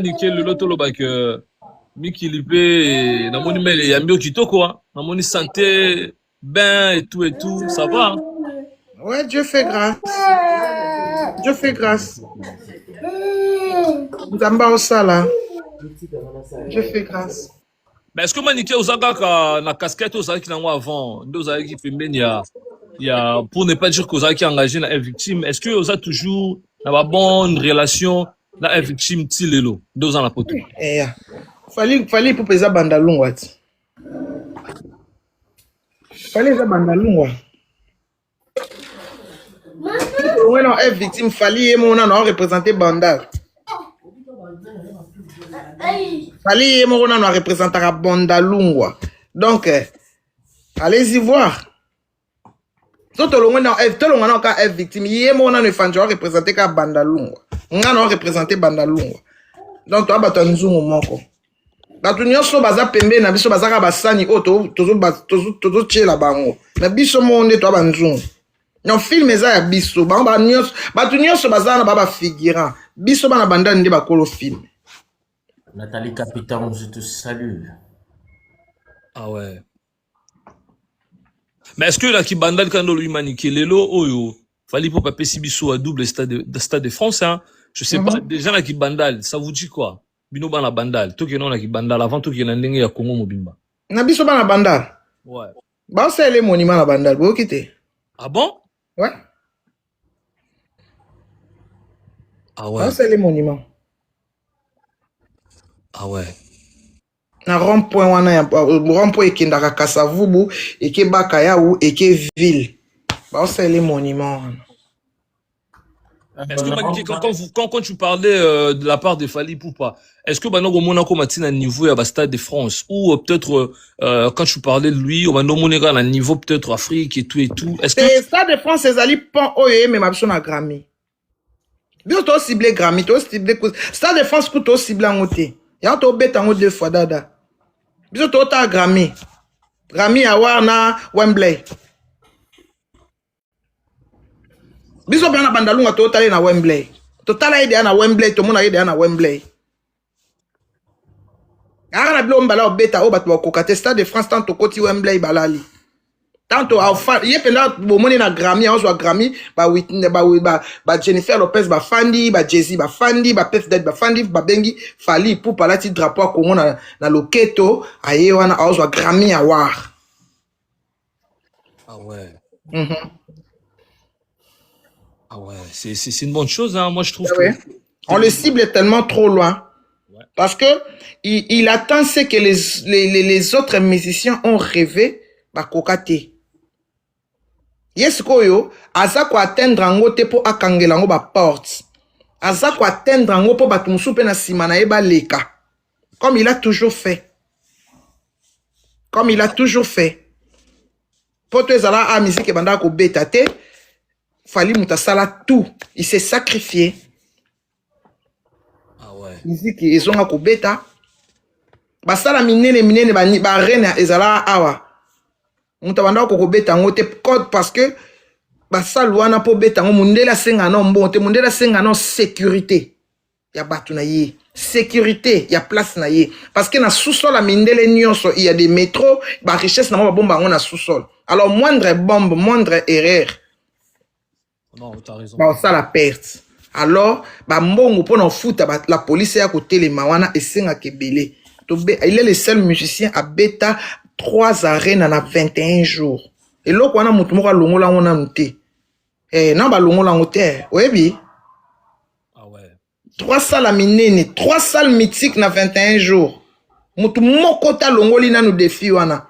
nickel le loto lo que Mikilipe na moni mele ya mbio kitoko na moni santé ben et tout ça va hein? Ouais, Dieu fait grâce. Dieu fait grâce. Nzamba osala. Dieu fait grâce. Mais est-ce que manique ozaka na casquette ozaki nango avant ndo ozaki pembeni ya pour ne pas dire que ozaki engagé na victime est-ce que oza toujours na ba bonne relation na victime ti lelo ndo oza na poto fali pour pesa bandalungwa ti fali eza bandalungwa ouais non victime fali ye mona na représenter bandal fali ye mona na représenter bandalungwa donc allez-y voir tolonga na ka victime ye mona ne fanjo représenter ka bandalungwa nga na représenter bandalungwa donc to abato nzungu moko bato nyonso baza pembe na biso bazaka basani o tozo tshela bango na biso monde to banzungu non film eza ya biso bango bato nyonso baza na baba figurant biso bana bandani nde bakolo film. Nathalie Capitaine, je te salue. Ah ouais. Mais est-ce que la Kibandal quand lui maniqué lelo oyo fallait pour paper Sibiso à double stade de France hein. Je sais pas déjà la Kibandal ça vous dit quoi? Bino bana bandal to ke non la Kibandal avant to ke na ndenge ya Congo mobimba. Na biso bana bandal. Ouais. Ba c'est les monuments la bandal bo kité. Ah bon? Ouais. Ah ouais. Ba c'est les monuments. Ah ouais. Na rond-point wana ya rond-point ekendaka Kasavubu eke Bakayaou eke ville. Ba c'est les monuments. Est-ce que quand tu parlais de la part de Fally Ipupa, est-ce que Bano Monako Matin à niveau à Stade de France ou peut-être quand tu parlais de lui, Bano Monega à niveau peut-être Afrique et tout est-ce que Stade de France c'est ali pont oye mais mabso na Grammy. Bio to ciblé Grammy, to ciblé Stade de France ko to ciblé ngote. Ya to bet ngo 2 fois dada. Bio to ta Grammy. Grammy awa na Wembley. Biso bana bandalunga to tale na Wembley. To tala ide na Wembley to mona ide na Wembley. Ara na bilo mbala obeta o batwa kokate Stade de France tanto koti Wembley balali. Tanto alfa yependa bomoni na Grammy on soit Grammy ba Whitney ba Jennifer Lopez ba Fandi ba Jay-Z ba Fandi ba Puff Daddy ba Fandi ba Bengi Fally Ipupa la ti drapeau a Congo na loketo aye wana on soit Grammy award. Ah ouais. Ah ouais, c'est une bonne chose, hein. Moi, je trouve que... On le cible tellement trop loin. Ouais. Parce que il attend ce que les autres musiciens ont rêvé, bah, kokate. Yes, koyo, aza ko atteindre ango te po akangela ango ba porte. Aza ko atteindre ango po batumusu pe na sima na eba leka. Comme il a toujours fait. Comme il a toujours fait. Poto ezala a musique banda ko beta te. Fally Mutasala tout. Il s'est sacrifié. Ah ouais. Musique ils ont ko beta. Basala minene ba reine ezala awa. Mutabanda ko beta ngote code parce que basala wana po beta ngo mundela senga no mbonte mundela senga no sécurité. Ya batu na ye. Sécurité, il y a place na ye. Parce que na sous-sol la mindele nyonso, il y a des métros, ba richesse na ba bomba ngo na sous-sol. Alors moindre bombe, moindre erreur. Non, tu as raison. Bah, ça la perte. Alors, bah, mbongo pour n'en foutre, bah, la police est à côté, les mawana et c'est un kebele. Il est le seul musicien à bêta 3 arènes en 21 jours. Et là, on a moutumora longo la on a noté. Eh, non, bah, longo la noté. Oui, oui. Ah ouais. 3 salles à minene, 3 salles mythiques na 21 jours. Moutumoko ta longo li na nous défi wana.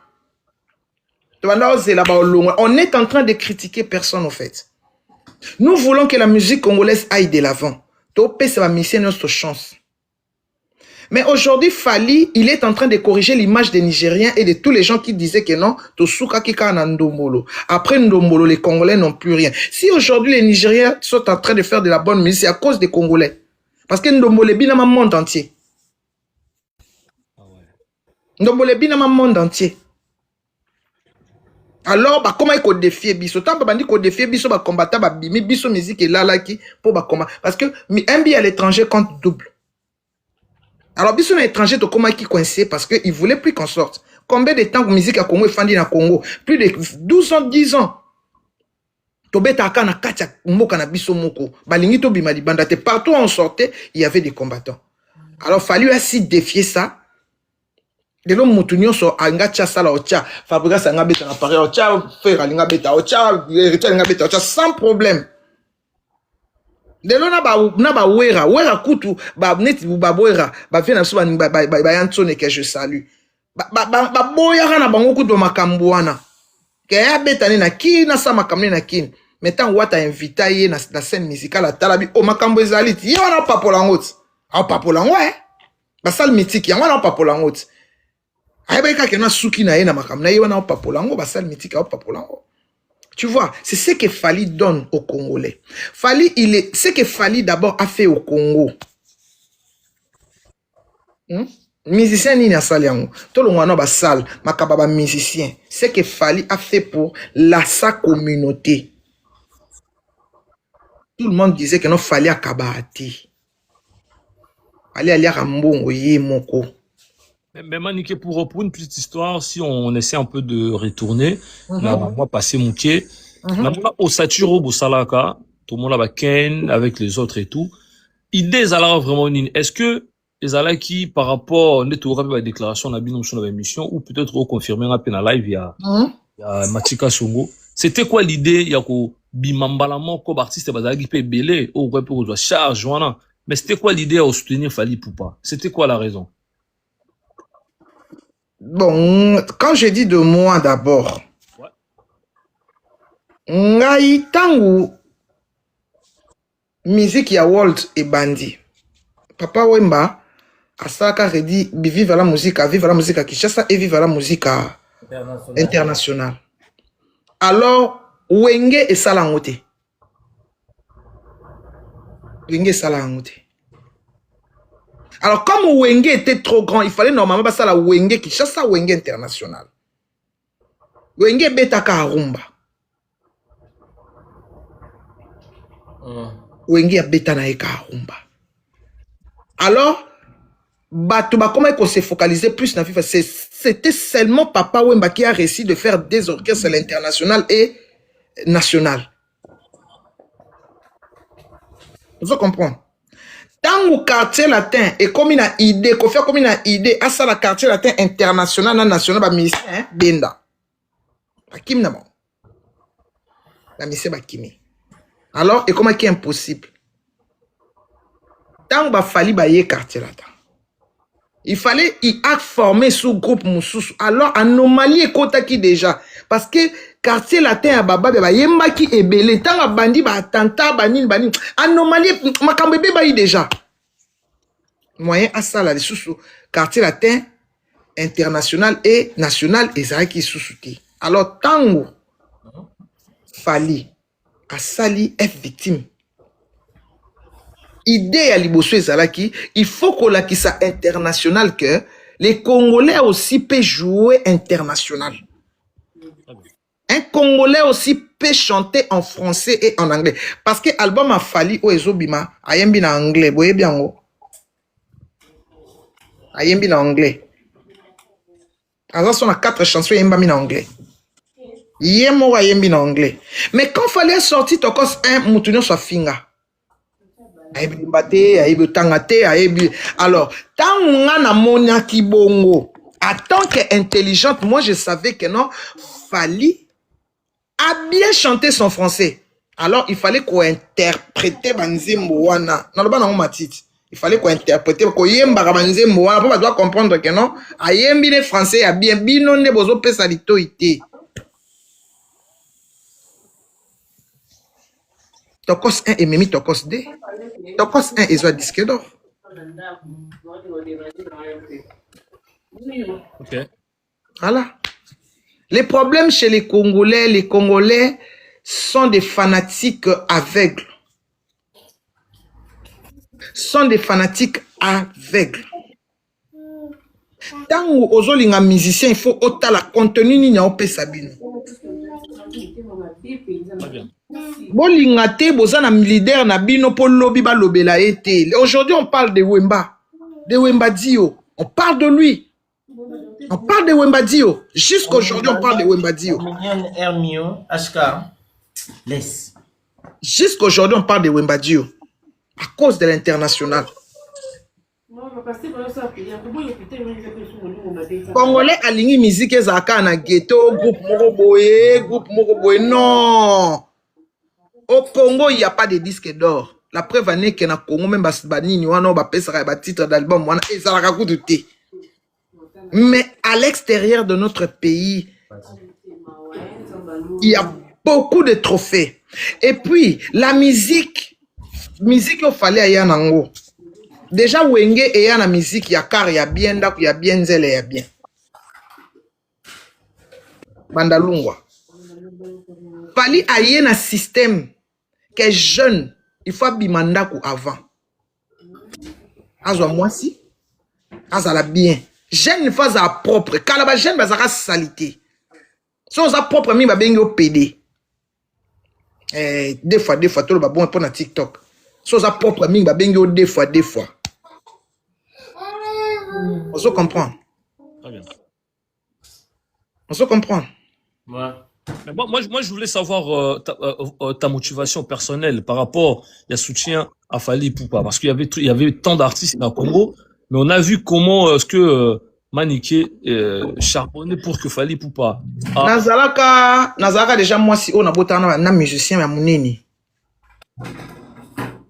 On est en train de critiquer personne, en fait. Nous voulons que la musique congolaise aille de l'avant. Topé, ça va misser notre chance. Mais aujourd'hui, Fally, il est en train de corriger l'image des Nigériens et de tous les gens qui disaient que non, Tosuka Kika na Ndombolo. Après Ndombolo, les Congolais n'ont plus rien. Si aujourd'hui les Nigériens sont en train de faire de la bonne musique, c'est à cause des Congolais. Parce que Ndombolo est bien dans le monde entier. Ndombolo est bien dans le monde entier. Alors, bah, comment il faut défier biso? Tant que il faut défier biso, bah, combattre, bah, bimi, biso musique est là, qui, pour, bah, comment? Parce que, un billet à l'étranger compte double. Alors, biso na étranger, to comment qui coincé parce qu'il voulait plus qu'on sorte. Combien de temps que musique à Congo est fandi na Congo? Plus de 12 ans, 10 ans. Tobeta akana katia mboka na biso moko. Balingi to bima libanda te. Partout où on sortait, il y avait des combattants. Alors, fallu ainsi défier ça. De l'homme moutounion so anga tia sala ocha. Fabrica sanga beta na pare ocha. Faire alinga beta ocha. Héritier alinga beta ocha. Sans problème. De l'homme na ba wera. Wera kutu. Ba neti ba boera. Ba vena so ba yansone que je salue. Ba boya na bango kutu makambuana. Que ya beta ni na ki na sa makamne na kin. Metan wata invita ye na scène musicale à talabi. O makambo ezaliti. Ye wana papolangot. A papolango ba salle mythique. Ya wana papolangot. Tu vois, c'est ce que Fally donne aux Congolais. Fally, ce que Fally d'abord a fait au Congo. Musicien ni na salle yango. Tout le monde a salle, makababa musicien. Ce que Fally a fait pour sa communauté. Tout le monde disait que non Fally a kabati. Fally a rambongo ye moko. Mais Maniké, pour une petite histoire, si on essaie un peu de retourner, moi, passer mon pied, au Saturo, au Salaka, tout le monde là-bas, Ken, avec les autres et tout, idée, Zala vraiment une. Est-ce que les Zala qui, par rapport, on est au rappel à la déclaration, on a bien sur la émission, ou peut-être reconfirmer un peu en live, il y a Matika Songo. C'était quoi l'idée? Il y a quoi, bimambalamo, comme artiste, qui peut belé, ou ouais, pour charge, voilà. Mais c'était quoi l'idée à soutenir Fally Poupa? C'était quoi la raison? Bon, quand je dis de moi d'abord, ngai tangu musique ya world et bandi. Papa Wemba asaka redi vive la musique à Kinshasa et vive la musique internationale. Alors Wenge et Salangote. Wenge Salangote. Alors, comme Wenge était trop grand, il fallait normalement passer à la Wenge qui chasse à Wenge international. Wenge betaka rumba. Wenge a betana eka rumba. Alors, comment il s'est focalisé plus dans FIFA? C'était seulement Papa Wemba qui a réussi de faire des orchestres à l'international et national. Vous comprenez? Dans le quartier latin, et comme il a idée, comme il a idée, à ça, la quartier latin international, national, bah, ministère, Benda. Bakim n'a bon. La ministère, Bakimi. Alors, et comment c'est impossible? Tant qu'il fallait bailler quartier latin. Il fallait y former sous groupe Moussous. Alors, anomalie et kotaki déjà. Parce que quartier latin à Baba, yemba qui est belé. Tant à bandi, attentat, banin. Anomalie, makambebe bayi déjà. Moyen à ça, là, sous quartier latin, international et national, et ça qui sous-souté. Alors, tango, Fally, à Sali, est victime. Idée à Liboso et Zalaki, il faut qu'on la qui ça international que les Congolais aussi peuvent jouer international. Un Congolais aussi peut chanter en français et en anglais. Parce que l'album a Fally ou Ezobima, ayembi en anglais. Vous voyez bien, ayembi en anglais. Alors, on a 4 chansons ayembi en anglais. Yemo ayembi en anglais. Mais quand Fally sortir, tu as un moutonio sur finga. Alors, tant on a monia kibongo, en tant qu'intelligente, moi je savais que non, Fally a bien chanté son français. Alors, il fallait qu'on interprète Banzembo wana. Non, pas ma petite. Il fallait qu'on interprète, qu'on yemba Banzembo wana. Pour doit comprendre que non, a yembi le français a bien bino ne bozo pesalito ite. Tokos 1 et Mimi Tokos 2. Tokos 1 et Zoa disque d'or. Ok. Voilà. Les problèmes chez les Congolais sont des fanatiques aveugles. Sont des fanatiques aveugles. Tant où ozolinga musicien, il faut autant la contenu ni na opé sabine. Bolingate bozana leader na bino po lobby ba lobela été. Aujourd'hui on parle de Wemba. de Wembadio. On parle de lui. On parle de Wembadio. Jusqu'aujourd'hui, on parle de Wembadio. Laisse. Jusqu'aujourd'hui, on parle de Wembadio. À cause de l'international. Congolais aligné musique ezaka na ghetto, groupe Moroboye. Non. Au Congo, il n'y a pas de disque d'or. La preuve est que na Congo, même Basbani, on a titre d'album, mais à l'extérieur de notre pays, il y a beaucoup de trophées. Et puis, la musique il fallait y en déjà, Wenge et la musique, il y a car, il y a bien, il y a bien, il y a bien. Bandalungwa. Fallait y un système qui est jeune. Il faut bimandaku avant. Azwa moi si. Azala bien. Jeune ne fasse à propre. Quand la jeune bazara salité. Si on a propre, mi ba bengi au PD. Des fois, tout le babon pour na TikTok. Si on a propre, mi ba bengi au des fois. On se comprend. Très bien. On se comprend. Ouais. Mais moi, je voulais savoir ta motivation personnelle par rapport à soutien à Fally Ipupa. Parce qu'il y avait tant d'artistes dans le Congo, mais on a vu comment est-ce que Maniké charbonnait pour que Fally Ipupa. Nazalaka déjà, moi, si on a beau un musicien, mais mounini.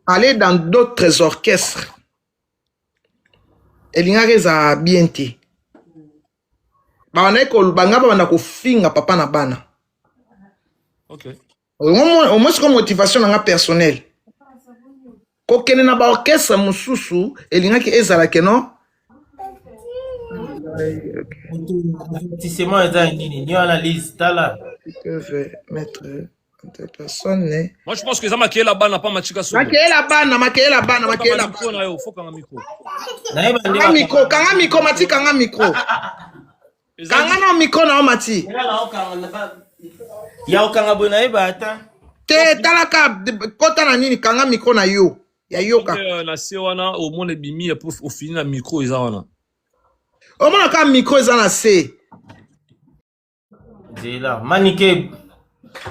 Aller dans d'autres orchestres. Et il a bien été. Papa na bana. Ok. Au moins, c'est comme motivation personnelle. Quand on a un orchestre, mususu, et il y a qui est à non. Si c'est moi, il y a analyse, t'as là. Ils peuvent mettre deux personnes. Moi, je pense que ça m'a créé la banne, n'a pas Machika Songo. Faut qu'un micro. Kanga micro, Mati, kanga micro. Kanga na micro na Mati. Ya okanga bona bata. Te talaka kota na nini kanga micro na yo. Ya yoka. Na sewana au monde bimi pour au fini na micro ezana. Au moins ka micro ezana se. Zela Maniké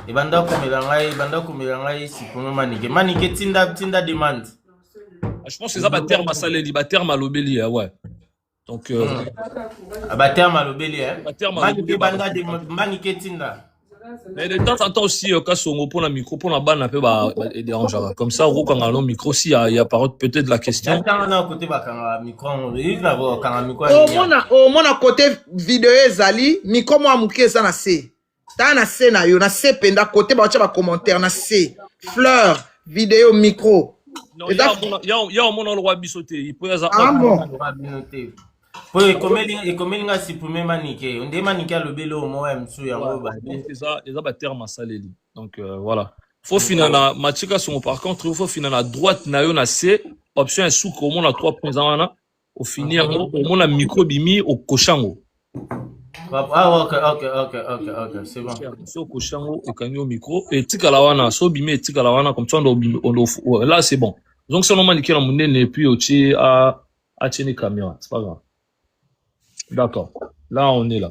banda komela ngai sikono Maniké tinda demande. Je pense que ça va terme à saleli, ba terme à lobeli ouais. Donc ba terme à lobeli Maniké banda de Maniké tinda. Mais de temps en temps aussi quand songo pour la micro pour la banne un peu bah dérangera. Comme ça au quand on micro si il y a parole peut-être la question. Au moins à côté vidéo ezali micro moi muke ça na se. Ta na se na yo na se penda côté ba cha ba commentaire na se. Fleur, vidéo, micro. Non, il y a un monde roi bisoté, il peut y avoir ah bon. Pour comme nga supprimer Maniké, on dit Maniké le belo moi msu ya ngo ba. Ça ils ont terme à saleli. Donc voilà. Faut finir na Machika Songo par contre, il faut finir à droite na yo na C, option sous comme on a 3 points en au finir on a micro bimi au koshango. Ah ok, c'est bon. C'est au koshango et kanyo micro et tikalawana so bimi et tikalawana comme ça on là c'est bon. Donc c'est normalement nickel mon et puis au chi à tenir caméra, c'est pas grave. D'accord. Là, on est là.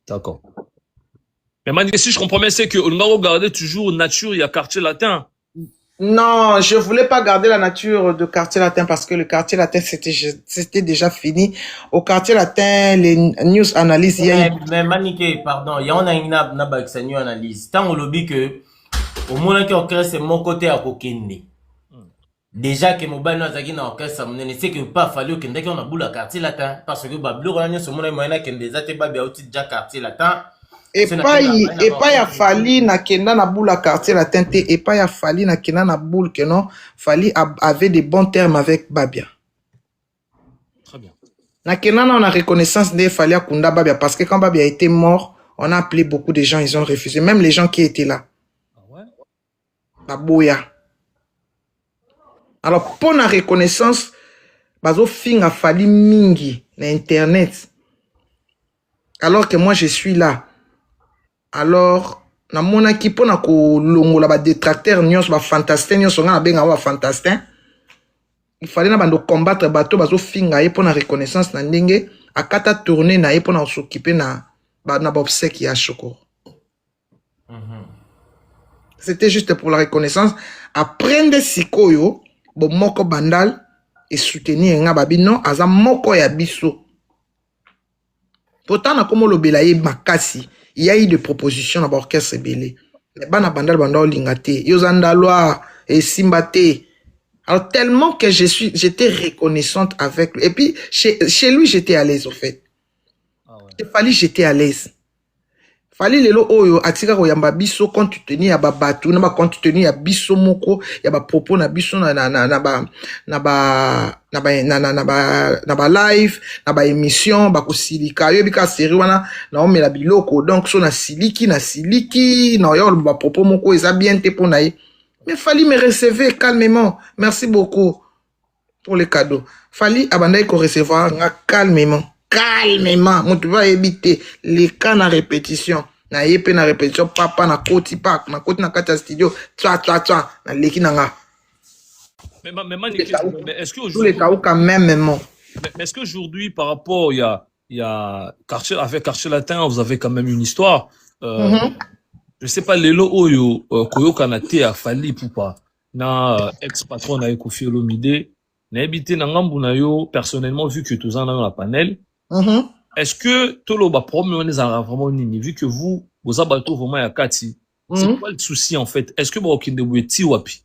D'accord. Mais Maniké, si je comprends bien, c'est qu'on va regarder toujours nature, il y a quartier latin. Non, je voulais pas garder la nature de quartier latin parce que le quartier latin, c'était déjà fini. Au quartier latin, les news analyses, il y a... Mais Maniké, pardon, il y a une news analyse. Tant on lobby que, au moment qui occupe, c'est mon côté à Kokende. Déjà que mon bain zaki na orchestre monene c'est que pas fallu que ndaki on a boule quartier latin parce que bablo ranya ce monene moyena que des ate ba bia outil déjà quartier latin et pas ya fali na kenda na boule quartier latin et pas ya fali na kenda na boule que non fali avait des bons termes avec Babia. Très bien. Na kenda on a reconnaissance de fali akunda Babia parce que quand Babia était mort on a appelé beaucoup de gens, ils ont refusé, même les gens qui étaient là. Ah ouais. Baboya. Alors, pour la reconnaissance, bazo fin a fallu mingi na internet. Alors que moi je suis là. Alors, na mona ki pona ko longo la ba détracteur nyos ba fantastin nyos nga benga ba fantastin. il fallait na bando combattre bateau bazo finga ye pour la reconnaissance na ndenge akata tourner na ye pour na s'occuper na obsèque ya Shokoro. C'était juste pour la reconnaissance. Apprendre sikoyo bo moko bandal et soutenir nga babino aza moko ya biso. Pourtant na komo lobela ye makasi, il y a eu des propositions dans l'orchestre belé. Mais bana bandal bandal lingate, yozandaloa et simbate. Alors tellement que j'étais reconnaissante avec lui. Et puis chez lui j'étais à l'aise au fait. Ah ouais. Il fallait j'étais à l'aise. Fallait lelo oyo atika ko yamba biso compte tenu ya babatu na ba compte tenu ya biso moko ya ba propos na biso na ba live na ba émission ba ko silika yo bika série wana na omela biloko donc so na siliki na yo ba propos moko eza bien te pona ye. Mais fallait me recevoir calmement. Merci beaucoup pour les cadeaux. Fallait abandonner qu'on recevoir calmement. Calmement. Mon tu vas éviter les cas na répétition. Na yepe na répétition. Papa na koti pak. Na koti na kata studio. Tcha. Na leki na nga. Mais est-ce que tous les cas quand même, mais est-ce qu'aujourd'hui, par rapport, il y a quartier, avec Quartier Latin, vous avez quand même une histoire. Je sais pas, Lelo Oyo, Koyo Kanate a fallu pour pas. Na ex-patron na Kofi Olomide, na habité na ngambu na yo, personnellement, vu que tous en avez la panel. Est-ce que Tolo ba problème les a vraiment nini, vu que vous abato vraiment ya kati, c'est quoi le souci en fait? Est-ce que vous okinde boueti wapi?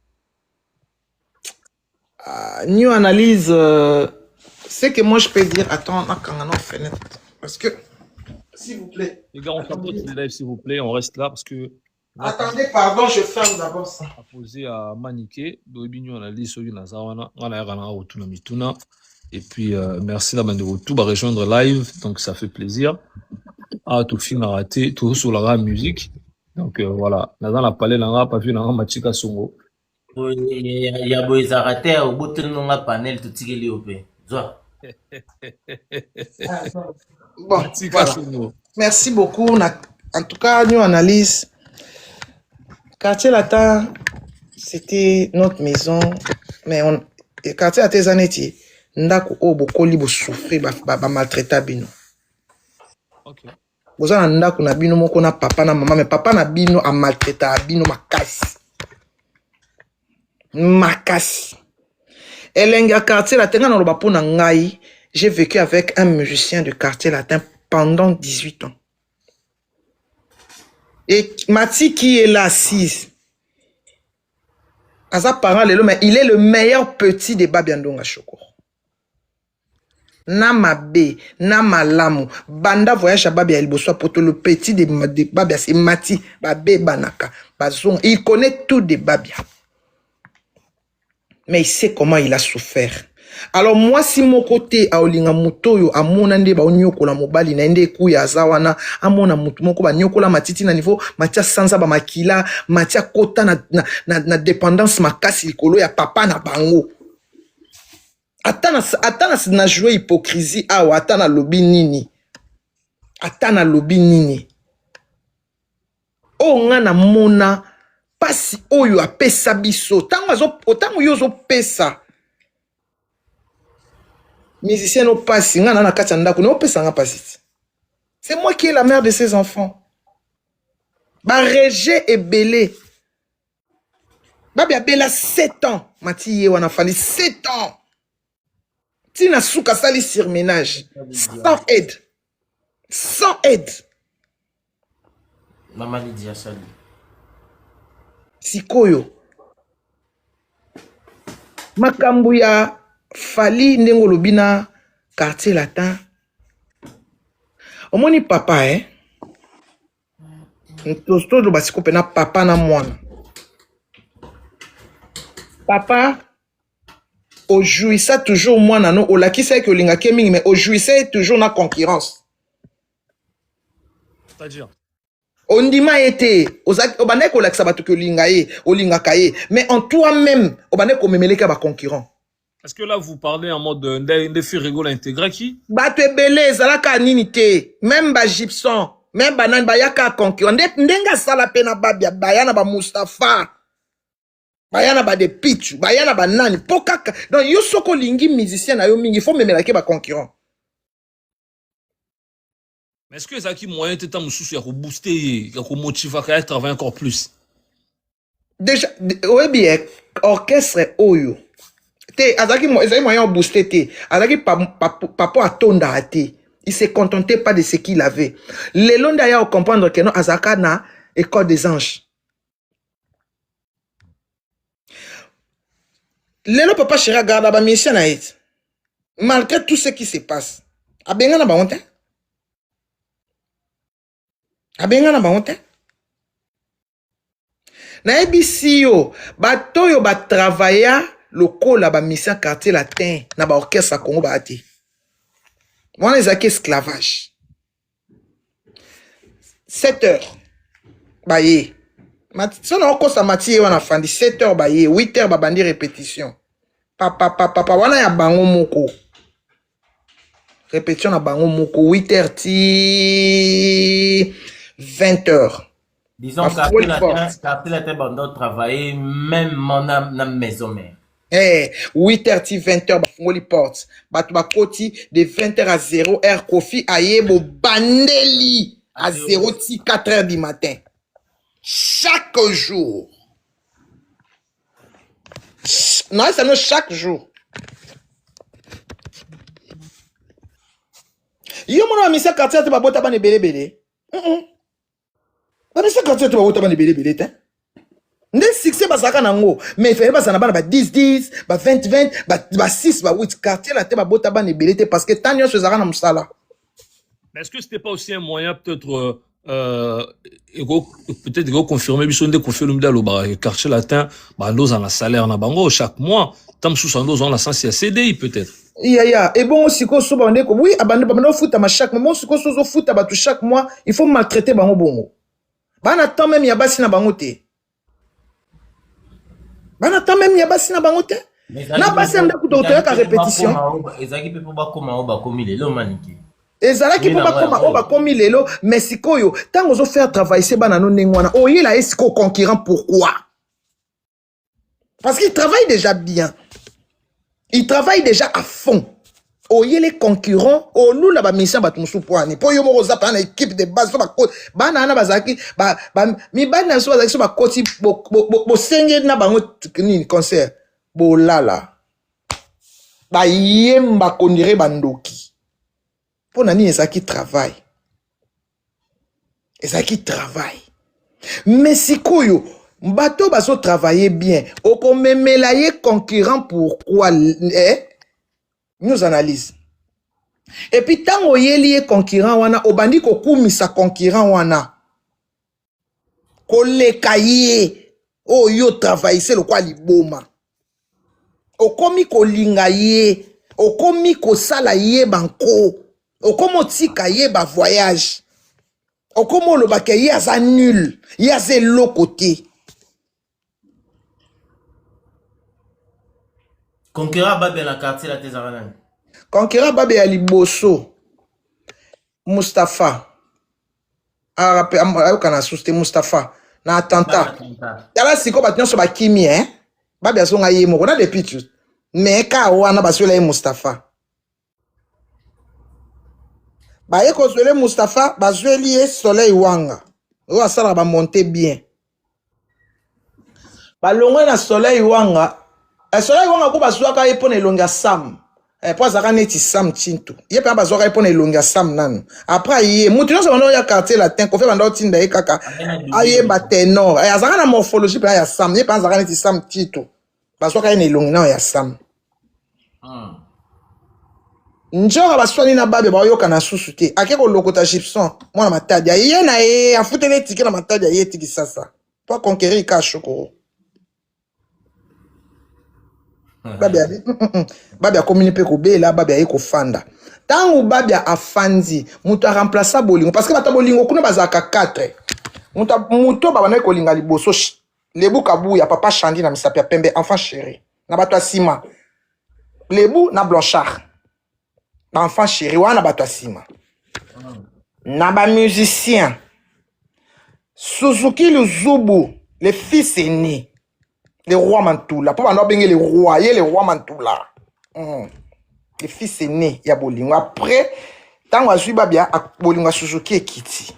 New analyse, c'est que moi je peux dire, attends, on a fenêtre. Parce que, s'il vous plaît. Les gars, on tapote les lives, s'il vous plaît, on reste là parce que. Attendez, pardon, je ferme d'abord ça. À poser à Maniké, New analyse sur une Azawana, on a un retour à Mituna. Et puis, merci d'avoir tout va rejoindre live, donc ça fait plaisir. Ah, tout film a raté, tout sur la musique. Donc voilà, dans la palais, on n'a pas vu la Machika Songo. Il y a beau raté au bout de la panel, tout ce qui est opé. Bon, voilà. Merci beaucoup. En tout cas, nous analyse. Quartier Latin, c'était notre maison, mais quartier à tes années, ndako o bokoli bo souffrir ba maltraiter bino. OK. Boza na ndako na bino moko na papa na maman, mais papa na bino a maltraiter bino makasi. Elenga Quartier Latin na loba pona ngai, j'ai vécu avec un musicien de Quartier Latin pendant 18 ans. Et Mati qui est là assise, à sa parent, mais il est le meilleur petit de Babiandonga Shokoro. Namabe, Namalamu, Banda voyage à Babia Elboso, pour le petit de Babia, c'est Mati, Babé Banaka, Bazon. Il connaît tout de Babia. Mais il sait comment il a souffert. Alors moi si mon côté a olinga mutoyo amona nde ba onyokola mobali na ende ku ya zawana amona mutu moko ba nyokola matiti na niveau matia sanza ba makila matia kota na dépendance makasi likolo ya papa na bango atana na jouer hypocrisie awa atana lobi nini o nga na mona pasi oyo apesa biso tango yozo pesa musicien no passe, c'est moi qui est la mère de ses enfants. Barégé et belé. Babia Bella 7 ans. Mati wana fali 7 ans. Tina souka sali sur ménage. Sans aide. Sans aide. Maman Lydia Sali. Sikoyo. Makambuya Fali ndengo lobina Quartier Latin. Omoni papa Ntosto do basiko pena papa na mwana. Papa au jouissa toujours mwana no o lakisa ke olinga keming mais au jouissait toujours na concurrence. C'est-à-dire Ondima était obane ko lakisa batu ke olinga kaye mais en toi-même obane ko memeleka ba concurrent. Est-ce que là, vous parlez en mode de filles rigolo intégré qui? Bah, tu es belé, zalaka ninité. Même ba Gibson, même banan ba yaka concurrent. Ndenga sala pena babia, bayana ba Mustafa. Bayana ba de pichu, bayana ba nani, pokaka. Donc, yo soko lingi musicien na yo mingi, il faut même la ba concurrent. Mais est-ce que ça qui moyen de temps sous à booster, à motiver à travailler encore plus? Déjà, oui bien, orchestre oyo. Te, azaki moyen de booster te. Azaki papa a tonda te. Il se contentait pas de ce qu'il avait. Les longs d'ailleurs comprendre que non, azaka na école des anges. Lelo papa chéri regarde ba mission na it. Malgré tout ce qui se passe. Abenga na ba honte. Abenga na ba honte. Na ebisi yo, bato yo ba travailler lokola ba mission quartier latin na ba orchestre Congo ba ati. Wana ezaki esclavage. 7 heures. Ba ye. Si on a encore sa matière, on a fait 7 heures, 8 heures, bandi répétition. Papa, wana ya bango moko. Répétition na bango moko, 8 heures, 20 heures. Disons qu'après la tête, on doit travailler même dans maison mère. 8 heures, 20 heures, bafungoli porte. Batu bakoti de 20 heures à 0 heure, Kofi ayebo bandeli à 0 4 heures du matin. Chaque jour. Non, ça nous chaque jour. Yo mon ami ça quartier tu vas boire taban belé belé. Ba ça quartier tu vas boire taban belé belé hein. Ndé succès basaka nango, mais il fallait pas ça na ba 10 10, ba 20 20, ba 6 ba 8 quartier là te ba boire taban belé parce que tant yo sezaka na musala. Mais est-ce que c'était pas aussi un moyen peut-être peut-être confirmer biso nde confirmer dans le quartier latin ba nous en a salaire na bango chaque mois tam sous nous on la sens ya CDI peut-être et bon aussi ko so ba ndeko oui abande ba futa ma chaque mois aussi ko so futa ba tout chaque mois il faut maltraiter bango bongo bana temps même ya basi na bango te bana temps même ya basi na bango te na basi ndeko to ka répétition ezaki pe po ba koma ba komi lelo maniki. Ezalaki pour bakoma o bakomi lelo mais sikoyo tango zo faire travailler ces bana no nengwana o yela esiko concurrent pourquoi parce qu'il travaille déjà bien il travaille déjà à fond o yele concurrent o lula ba mission ba tumusu poani po yo mo zapa na équipe de base so ba bana na bazaki ba mi bana so bazaki so ba koti bo senge na bango ni concert bo lala ba yemba konire bandoki. Pour nani ezaki travail. Ezaki travail. Mais si koyo, bato baso travailler bien, oko memelaye concurrent pourquoi nous analyse. Et puis tango yeli concurrent wana obandi ko kumisa concurrent wana. Ko lekaye o yo travailler c'est le quoi liboma. Okomi ko lingaye, okomi ko sala ye banko. Okomo tika ye ba voyage. Okomo lo ba ke ye aza nul. Ye aza lo côté. Conquérant babe la quartier la tezarana. Conquérant babe ya liboso. Mustafa. Arape kana souste Mustafa na attentat. Yala siko ba nyonso ba kimi hein. Babe ya songa ye moko na depuis tout. Mais ka wana ba sola ye Mustafa. Ba ye kozwele Mustafa bazweli ye Soleil Wanga o asala ba monter bien ba longwe na Soleil Wanga Soleil Wanga ko bazwaka ye pona elonga Sam po azaka neti Sam Tinto ye pe bazwaka ye pona elonga Sam nanu après ye mutu no so ya quartier latin ko fe banda otinda ye kaka aye ba tenor azaka na morphologie pe ya Sam ye pe azaka neti Sam Tinto bazwaka ye elonga na ya Sam Njora baswani na babe ba yoka na susu te akeko lokota Gibson mwana matadi ye na ye afutele tiki na matadi ye tiki sasa po conquérir ka shoko babe akomini pe ko bela babe aye ko fanda tangu babe afandi mutu a remplacer bolingo parce que bata bolingo kuna bazaka 4 mutu baba na ko linga liboso lebu kabu ya papa Chandi na misapi ya pembe enfant chéri na bato asima lebu na Blanchard enfant chéri wana bato asima na ba musicien Suzuki Luzubu le fils aîné Les rois Mantoula. Pour nous benga les rois, les rois Mantoula. Le fils aîné, il y a Bolingo. Après, tant que je suis babia, Bolingo Suzuki et Kitty.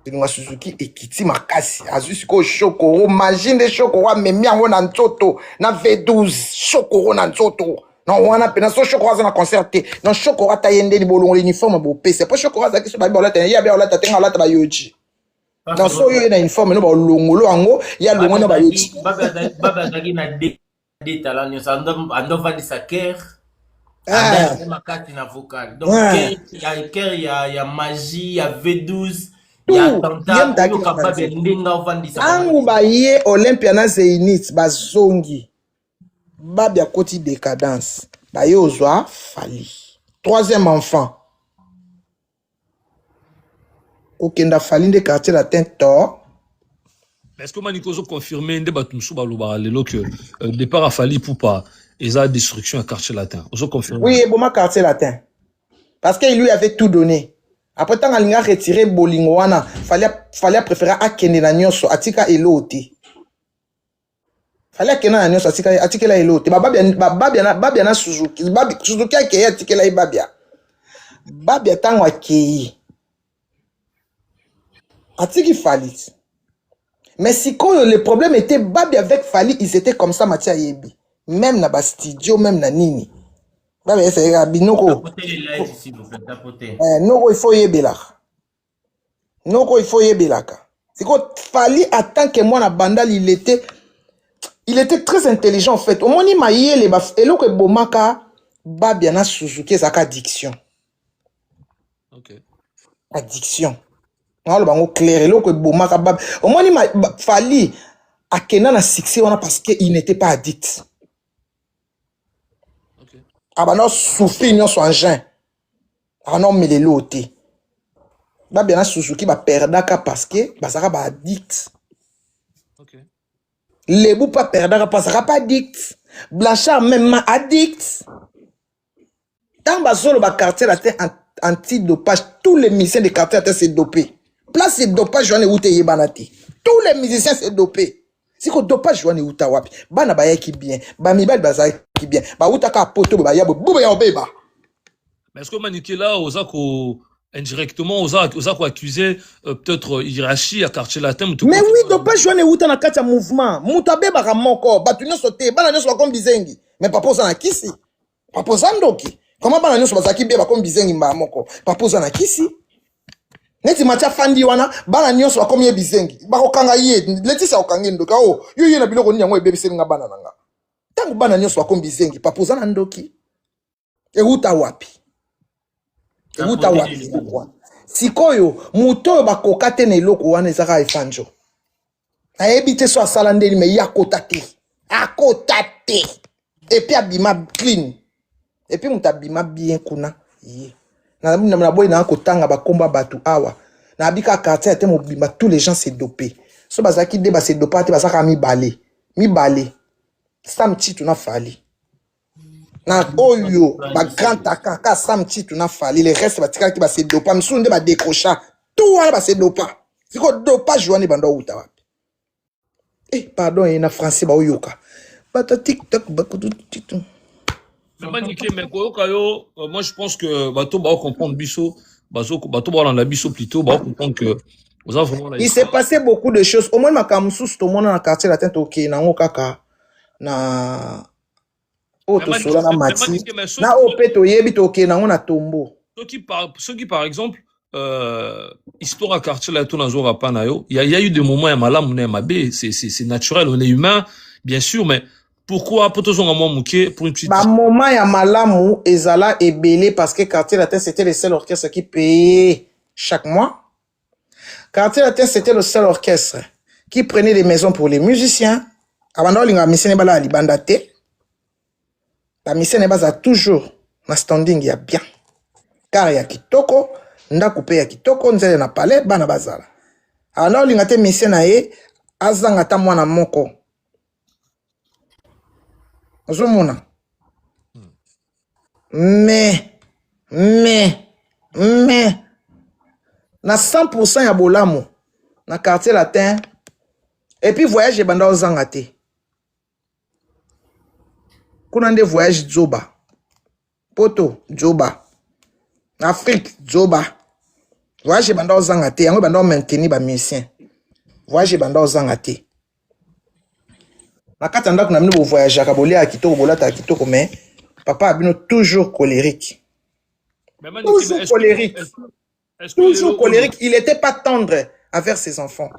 Bolingo Suzuki et Kitty makasi. Azuko Chokoro, imagine des Chokoro, mais mia on en toto, na V12 Chokoro nan toto. Non, on a peine so Chokoro na concerté. Non Chokoro ta yende ni bolongo uniforme bo pe. C'est pas Chokoro za ki so babia la ya bia la ta tenga la ta ba yoji. Non so yo na uniforme no ba longolo ango, ya longo na ba yoji. Baba zaki na des talents, nous andons vendre sa cœur. Ma carte na vocal. Donc, il y a cœur, il y a magie, il y a V12, il y a tanta, il y a capable de vendre sa carte. Angu ba ye Olympia na Zénith, ba zongi. Babia koti décadence. Ba ye ozwa Fali. Troisième enfant. Okenda Fali de quartier latin Tor. Est-ce que Manikozo confirmé que départ à Fali pour pas et ça destruction à quartier latin? Oui, bon ma quartier latin. Parce qu'il lui avait tout donné. Après tant qu'il a retiré Bolingoana, fallait préférer à Kende na nyonso atika eloti. Fallait Kende na nyonso atika la eloti. Babia na Suzuki. Suzuki a keye atika la babia. Babia tango akeye. Atiki Fali. Mais si quand le problème était Babi avec Fali, ils étaient comme ça, Matia Yebi. Même na Bastidio, même na Nini. Babi, c'est Rabi, Noko. Noko, il faut Yebi là. Noko, il faut Yebi là. C'est quand Fali, attend que moi, na Bandal, il était très intelligent, en fait. Au moins, il m'a yé les baf. Et là, que Bomaka, Babi, na Suzuki, ça a addiction. Ok. Addiction. Clair, au moins, il m'a fallu à Kenan a succès parce qu'il n'était pas addict. Okay. Ah bah non, souffrir, non, soit engin. Ah non, mais les lotés. Bah bien, Suzuki va perdre parce que bah ça va addict. Okay. Les bouts pas perdre parce que ça va pas addict. Blanchard même addict. Dans le quartier, la terre anti-dopage, tous les musiciens des quartiers étaient dopés. Place c'est dopage, j'en ai où t'es banati. Tous les musiciens c'est dopé. Si que dopage, j'en ai où t'as wapi. Bana ba qui bien. Ba mi bal baza qui bien. Ba où t'as ka poto ba ya bo ya beba. Mais est-ce que Manikela, osako indirectement, osako accusé peut-être hiérarchie à quartier latin. Mais oui, dopage, j'en ai où t'as na katia mouvement. Mouta beba ramoko. Ba tu ne sauté. Bana ne soit comme bizengi. Mais pas posa na kisi. Pas posa ndoki. Comment bana ne soit pas qui beba comme bizengi mba moko. Pas posa na kisi. Neti macha fandi wana bana nyonso akomi bizengi bako kanga ye leti sa okangi ndoka o yo na biloko ni yango ebebe senga bana nanga tangu bana nyonso akomi bizengi papoza na ndoki euta wapi sikoyo muto bakoka te na eloko wana ezaka efanjo ayebi te so asala ndeli me yakota te et puis abima clean et puis mutabima bien kuna ye na boy na kotanga ba komba batu awa na bika quartier te mobimba tous les gens c'est dopé so bazaki de ba c'est dopé te bazaka mi balé sam titu na Fali na oyo ba grand akaka sam titu na Fali les restes batika ki ba c'est dopé msunde ba décrocha tout wana ba c'est dopé siko dopage joani bando uta wapi pardon na français ba oyoka bata TikTok ba kutu titu. Mais moi je pense que bateau va comprendre biso, bateau va dans la biso plutôt, va comprendre que vous avez vraiment. Il s'est passé beaucoup de choses. Au moins ma kamsus tout le monde dans le quartier latin ok na ngokaka na auto sola na mati na opeto yebi to ok na ngona tombo. Ceux qui par exemple histoire à quartier latin na zora panayo, il y a eu des moments à malam na mabe, c'est naturel, on est humain bien sûr mais pourquoi pour une petite moment ya malamu ezala ebele parce que quartier latin c'était le seul orchestre qui payait chaque mois. Quartier latin c'était le seul orchestre qui prenait des maisons pour les musiciens. Avant linga mission bala libanda te. La mission basa toujours na standing ya bien. Car ya kitoko nda couper ya kitoko nzele na palais bana bazala. Avant linga te mission na ye azanga ta mwana moko. Ozomona. Mais na 100% ya bolamu na quartier latin Et puis voyage banda ozangate. Kuna nde voyage Djoba. Poto Djoba. Afrique Djoba. Voyage banda ozangate, yango banda maintenir ba musicien. Voyage banda ozangate. Na kati ndako na mino bo voyage ka bolia kitoko bolata kitoko mais papa abino toujours colérique. Toujours colérique. Toujours colérique, il n'était pas tendre envers ses enfants.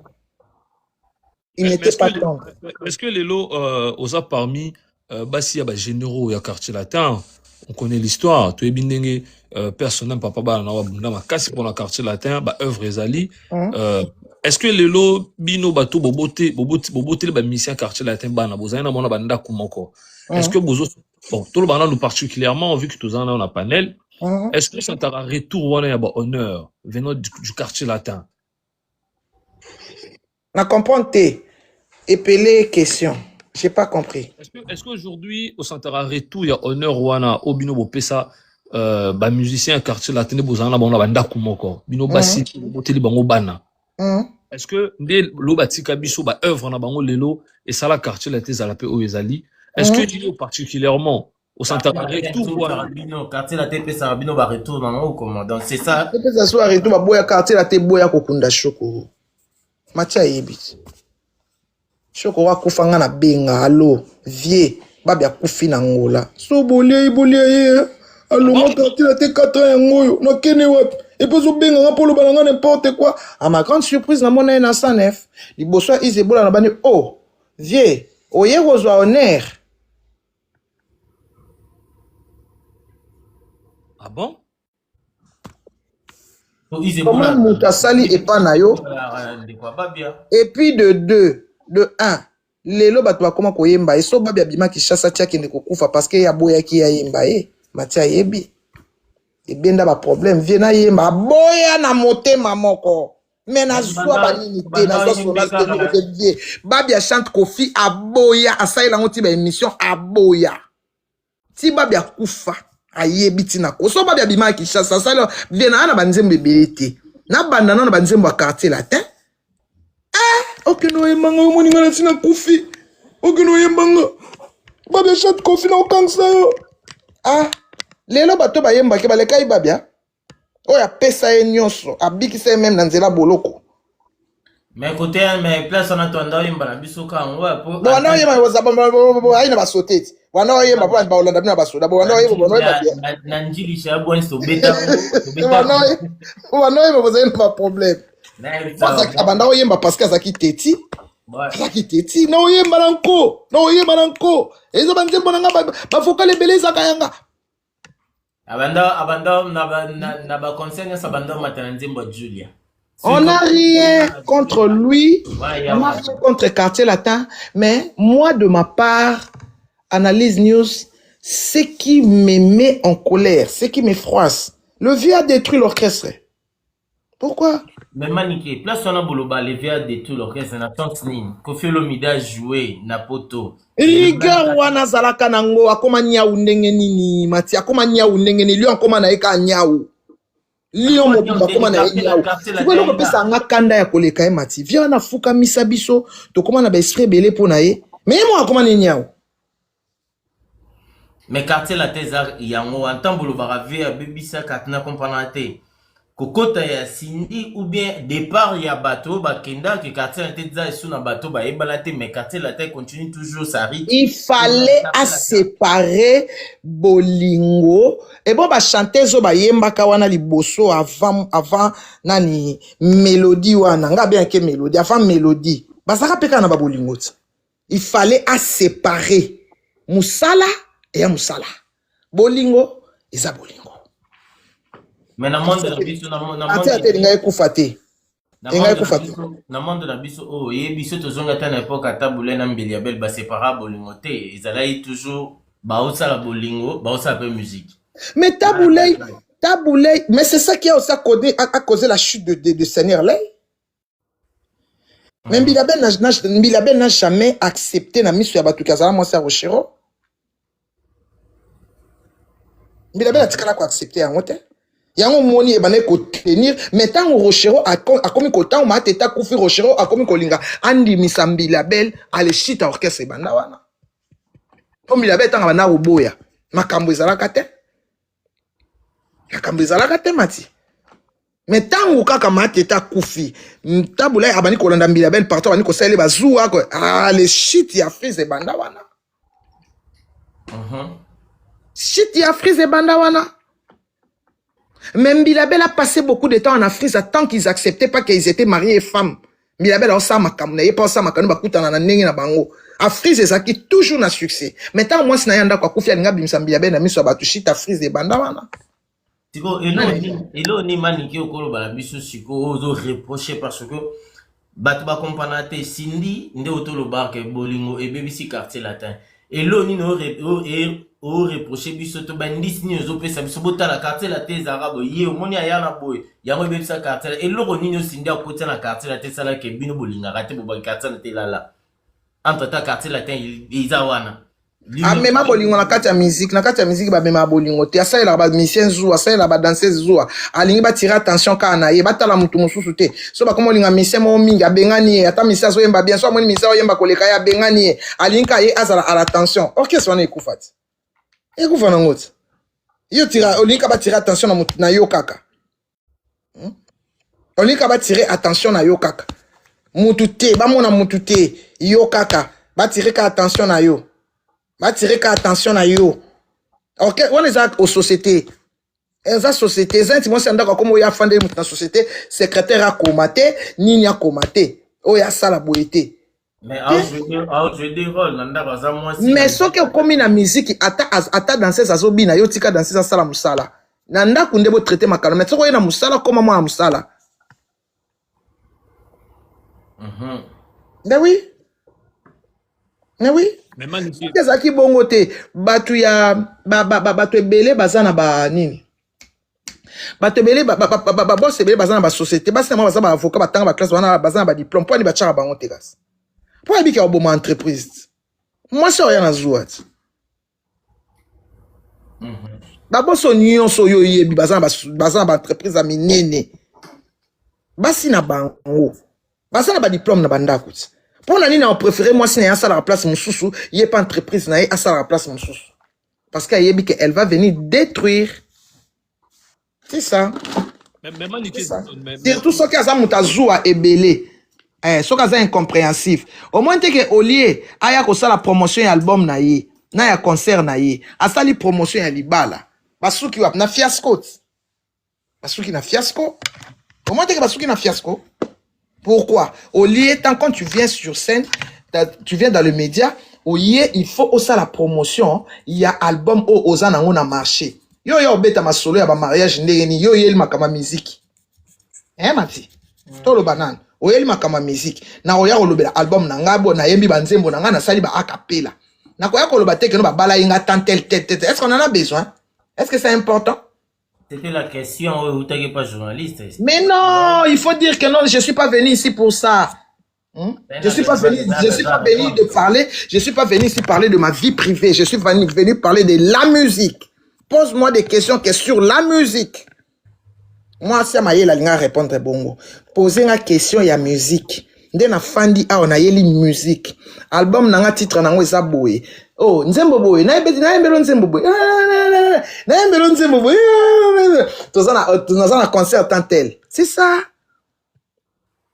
Il n'était pas tendre. Est-ce que les lots aux parmi Bassi bah généraux et quartier latin, on connaît l'histoire, tu es bien personnel papa ba na ma casse pour le quartier latin, bah œuvre ezali. Est-ce que les lots bino bato boboté ba mission quartier latin ba na bozana mona banda kumoko. Est-ce que bozo bon tout le bana nous particulièrement vu que tous en on a panel. Est-ce que ça t'a retour on a honneur venant du quartier latin? Na comprendre tes épelé question. J'ai pas compris. Est-ce qu'aujourd'hui au Santara retour il y a honneur wana obino bopesa ba musicien quartier latin bozana bona banda kumoko. Bino basi boteli bango bana. Est-ce que ndé lo batika biso ba œuvre na bango lelo et ça la quartier latin za la pe o ezali? Est-ce que tu particulièrement au Santara retour quartier latin pe ça bino ba retour dans o comment donc c'est ça. Peut ça soit retour ba boya quartier latin boya kokunda shoko. Matia yebit. Shoko wa kufanga na benga allo vie babi akufi na ngola. So bolie ye. Allo mo quartier latin 4 ans ngoyo no kene wapi. Et puis zo benga nga polo balanga n'importe quoi. À ma grande surprise na mona na 109. Liboso izebola na bani oh vie oye rozwa honneur. Ah bon? Comment Moutasali et Panayo? Et puis de 1, lelo batwa comment koyemba et so babia bima ki chassa tia ki ne kokufa parce que ya boya ki ya yemba matia yebi. Et benda ba problème viena yemba boya na motema moko. Mais na zwa ba nini te na zwa sonal te vie. Babia chante Kofi aboya asaila ngoti ba émission aboya. Ti babia kufa. Ayebiti na ko so babia bima ki chassa sala viena na banzembe belete na banda na banzembe ba quartier latin okino yembanga omoni ngala tina Kofi okino yembanga babia chat Kofi na okangsa yo lelo bato ba yemba ke baleka ibabia oya pesa ye nyonso abikisa même na nzela boloko. Mais côté mais place on attend yemba na biso ka ngwa po bon na yemba aina ba sauter wana yemba po ba olanda bina ba soda bon wana yemba bon na njili sha bon so beta wana yemba boza na problème parce que abanda yemba parce que azaki teti azaki teti na yemba nanko ezo banzembo na nga ba fokale beleza kayanga abanda na ba conseil sa banda matana nzembo Julia. On n'a rien contre lui, on n'a rien contre Quartier Latin, mais moi de ma part, Analyse News, ce qui me met en colère, ce qui me froisse, le vieux a détruit l'orchestre. Pourquoi? Mais Maniké, place on a boloba, le vieux a détruit l'orchestre, na Tansnin, Kofi Olomide a joué, na poto. Riga wana zalaka nango, akoma nyau ndenge nini, mati, akoma nyau ndenge nini, lion akoma na eka nyau. Lion mobimba koma na nyau. Pourquoi l'on peut s'en kanda ya koleka e mati? Viens na fuka misabiso, to koma na ba esprit belé pour na ye. Mais moi akoma na nyau. Mais quartier la tesa yango antambolo baravé a bebisa katna kompanate. Kokota ya sindi ou bien départ ya bateau bakenda que quartier la tesa sous na bateau ba ebalate mais quartier la tête continue toujours sa rythme. Il fallait à séparer bolingo et bon ba chanter zo ba yemba kawana liboso avant nani mélodie wana nga bien que mélodie avant mélodie basaka peka na ba bolingo. Il fallait à séparer musala et musala bolingo eza bolingo. Mais na monde na biso na monde ngai kufate na monde na biso oh ye biso tozonga ta na époque tabule na mbeli ya bel ba séparable bolingo te ezalai toujours ba osala bolingo ba osala peu musique. Mais tabule mais c'est ça qui a aussi causé la chute de Seigneur Lay. Mais Mbilabel n'a jamais accepté na miso ya batu kazala moi sa rochero. Mbilabel a tikala ko accepter yango te. yango moni ebane ko tenir mais tant Rochero a komi ko tant ma teta kufi Rochero a komi ko linga andi misambila bel ale shita orchestre banda wana po milabel tanga bana roboya makambo ezalaka te mati mais tant kaka ma teta kufi tabula abani ko landa milabel partout abani ko sele bazua ko ale shit ya frise banda wana shit ya frise banda wana. Même Bilabel a passé beaucoup de temps en Afrique tant qu'ils acceptaient pas qu'ils étaient mariés et femmes. Bilabel a aussi ma kamna, il pas ça ma kanu bakuta na nengi na bango. Afrique c'est ça qui toujours na succès. Mais tant moi sina yanda kwa kufia linga bimsa Bilabel na miso batushi ta Afrique de banda wana. Tiko elo ni maniki okolo bala biso siko ozo reprocher parce que batu ba kompanate Cindy nde otolo barke bolingo et BBC quartier latin. Elo ni no o reprocher biso to bandis ni ozo pesa biso bota la quartier la tez arabe ye omoni ayana boy yango bebisa quartier elo ni no Cindy akota na quartier la tez sala ke bino bolinga rate bo ba quartier la tez la entre ta quartier latin izawana amema bolingo na kati ya musique ba mema bolingo te asa ela ba musicien zu asa ela ba danseuse zu alingi ba tirer attention ka na ye batala mutu mususu te so ba komo linga musicien mo mingi abengani eta musicien so yemba bien so amoni musicien yemba koleka ya bengani alingi ka ye azala à l'attention orchestre wana ekufati ekufa na ngoti yo tira olingi ba tirer attention na mutu na yo kaka olingi ba tirer attention na yo kaka mutu te ba mona mutu te yo kaka ba tirer ka attention na yo. Va tirer attention à yo. Ok, on est aux sociétés. Les sociétés, les intimes, c'est d'accord comme on y a fondé dans la société, secrétaire à comaté, ni à comaté. On y a ça la boété. Mais je dis rôle, nanda baza moi. Mais ce que comme la musique, ata danser sa zobina, yo tika danser sa sala musala. Nanda kunde bo traiter makalo. Mais ce que y na musala, comment moi musala? Mais oui. Mais oui. Qu'est-ce qui bongo te batu ya batu ebele bazana ba nini batu ebele boss ebele bazana ba société basi na bazana ba avocat batanga ba classe bazana ba diplôme pour ni ba tchaka bango te gas pour abika oboma entreprise moi ça ya na zuat ba bosso nyonso yo yebi bazana ba entreprise a minene basi na bango bazana ba diplôme na bandako ti. Pour l'année, on préférait moi si à la place mon sous, il n'y a pas entreprise na à la place mon sous. Parce qu'elle va venir détruire. C'est ça. Surtout ce qui a moutazoua et belé. Ce qui est incompréhensif. Au moins que au lieu aya ko la promotion album na ye, na ya concert na ye, a sali promotion ya libala. Basuki wap na fiasco. Basuki na fiasco. Au moins que basuki na fiasco. Pourquoi? Au lieu, tant quand tu viens sur scène, tu viens dans le média, au lieu, il faut aussi la promotion, il y a album au Ozana on a marché. Yo beta ma solo ya ba mariage ndeni yo yel makama musique. Mati. Tolo banane. O yel makama musique. Na oya kolobela album na ngabo na yembi banzembo na nga na sali ba acapella. Na koya koloba te que no ba bala inga tantel tête. Est-ce qu'on en a besoin? Est-ce que c'est important? C'était la question, vous n'êtes pas journaliste. Mais non, il faut dire que non, je suis pas venu ici pour ça. Je suis pas venu ici parler de ma vie privée. Je suis venu parler de la musique. Pose-moi des questions sur la musique. Moi, si ma la ligne répondre bongo. Poser une question, il y a musique. Dès na fandi a on a yeli musique. Album nanga titre nango eza boye. Oh, nzembo boye. Na yembelo nzembo boye. Na yembelo nzembo boye. Tozana concert tant tel. C'est ça.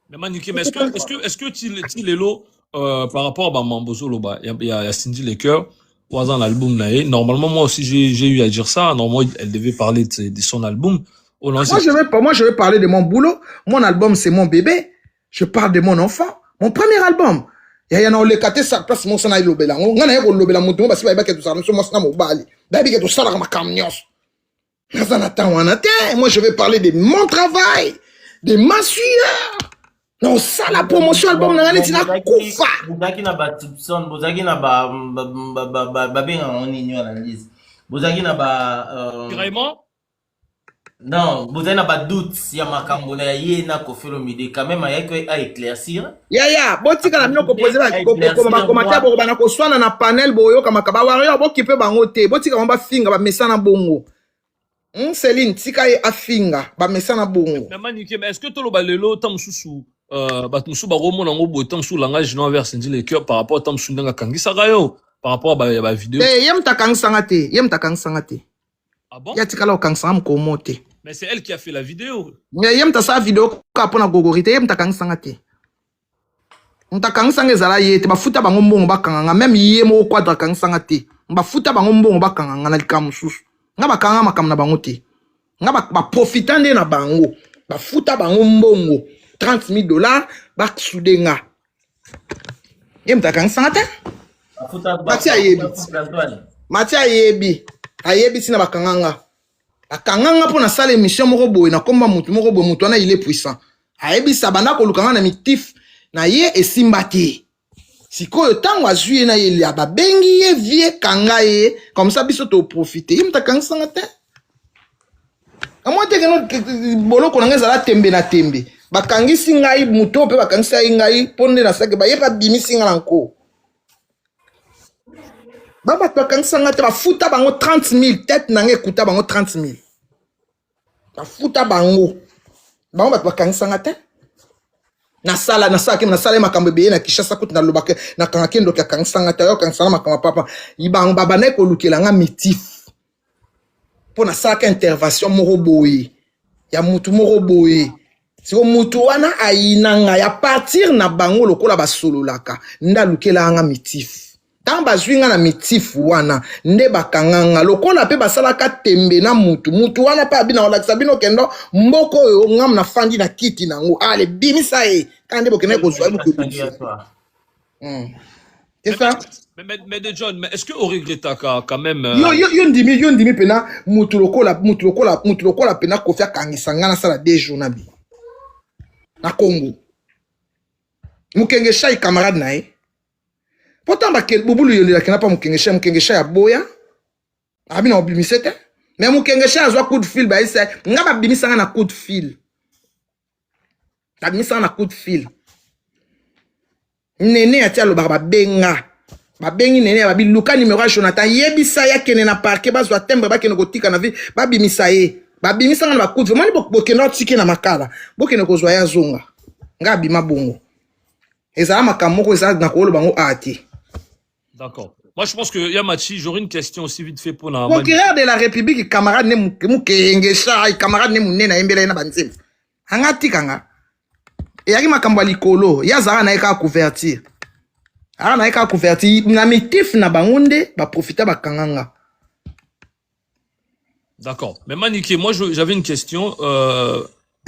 Mais Maniki, mais est-ce que tu l'élo par rapport à Mambozo Loba, il y a Cindy Les Cœurs, dans l'album naé. Normalement moi aussi j'ai eu à dire ça. Normalement elle devait parler de son album. Moi je vais parler de mon boulot. Mon album c'est mon bébé. Je parle de mon enfant. Mon premier album. Il y a un kate sa place mon sana ilobela. Ngana yeko lobela mutu basi ba ke to sa so mo sana mo bali. Ba bi ke to sala ma kamnyos. Moi je vais parler de mon travail, de ma sueur. Non, ça la promotion album na ngani tina kufa. Bozaki na ba Tipson, bozaki na ba benga on ignore analyse. Bozaki na ba Vraiment? Non, vous avez pas de doute si y a ma cambola y na kofelo midi quand même il y a éclaircir. Ya botika na mino ko poser ba commentaire bo bana ko swana na panel boyo kama ka ba wario bo kipe bango te botika ba finga ba mesana bongo. Céline, tika ye afinga, ba mesana bongo. Mais Maniké, mais est-ce que tolo balelo tam sous batmusu ba romo nango bo tam sous langage non vers sendi le cœur par rapport à tam sous ndanga kangisa gayo par rapport à ba vidéo. Yem ta kangsanga te, yem ta kangsanga te. Ah bon? Ya tika la kangsanga mkomo te. Mais c'est elle qui a fait la vidéo. Mais yem ta sa vidéo ka pona gogorite, yem ta kangsanga te. Nta kangsanga ezala ye te, ba futa bango mbongo ba kanganga, même yemo kwadra kangsanga te. Ba futa bango mbongo ba kanganga na likamu susu. Nga ba kanganga makam na bango te. Nga ba profitande na bango. Ba futa bango mbongo. $30,000 ba sudenga. Yem ta kangsanga te? Matia yebi. Matia yebi. Ayebi sina ba kanganga. Ba kanganga po na sala émission moko boye na komba mutu moko boye mutu wana il est puissant. Ayebi sabana ko lukanga na mitif na ye esimbati. Sikoyo tango azui na ye ya babengi ye vie kanga ye comme ça biso to profiter. Yem ta kangsanga te? Amo te keno boloko na ngeza la tembe na tembe. Bakangisi ngai muto pe bakangisa ngai ponde na sake ba ye pa bimisi nga nko. Baba to kangsanga te ba futa bango 30,000 tête na nge kuta bango 30,000. Ba futa bango. Bango ba to kangsanga te? Na sala makambo be na Kishasa kuti na lobake na kangakendo ka kangsanga te yo kangsana makamba papa. Ibango baba na ko lukela nga mitif. Pour na sala intervention moko boye. Ya mutu moko boye. Si mutu wana ayinanga ya partir na bango lokola ba sololaka. Nda lukela nga mitif. Tant bazwinga na mitif wana nde bakanganga lokola pe basalaka tembe na mutu wana pa bina wala sabino kendo mboko yo ngam na fandi na kiti nango ale bimisa e kande bokene ko zwa mutu. C'est ça? Mais de John, mais est-ce que au regretta quand même yo ndimi pena mutu lokola pena kofia kangisanga na sala 2 jours na bi na Congo mukenge shai camarade na e. Pourtant, bubulu yondela kena pa mukengesha ya boya. Abi na obimisete. Mais mukengesha azwa coup de fil ba isa. Nga ba bimisanga na coup de fil. Ta bimisanga na coup de fil. Nene atia lo ba benga. Ba bengi nene ba bi luka numéro ya Jonathan yebisa ya kene na parquet bazwa tembre ba kene kotika na vi ba bimisa ye. Ba bimisanga na ba coup de fil. Mani bokena tike na makala. Bokene kozwa ya zonga. Nga bima bongo. Ezala makamoko ezala na kolo bango ati. D'accord. Moi, je pense que Yamachi, j'aurais une question aussi vite fait pour la... Procureur de la République, camarade ne moukengesha, camarade ne moune na embele na banzim. Hangati kanga. E yaki makambo likolo, ya zara na eka couverture. Ara na eka couverture, na mitif na bangonde, ba profita ba kanganga. D'accord. Mais Maniké, moi, j'avais une question.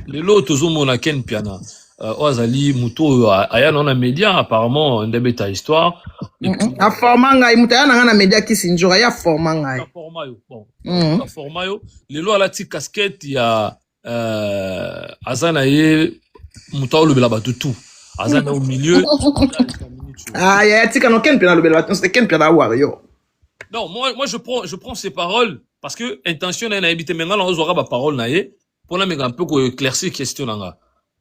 Les lots mona ken piana. Ozali muto aya na média apparemment ndebeta histoire a formanga imutaya na média kisinjora ya formanga formayo bon formayo lelo ala ti casquette ya azana ye muto le bela batutu azana au milieu ya tika no ken pena le bela batutu c'est ken pena wario. Non, moi je prends ces paroles parce que intention na habité menga na ozora ba parole na ye pour na menga un peu ko éclaircir question nanga.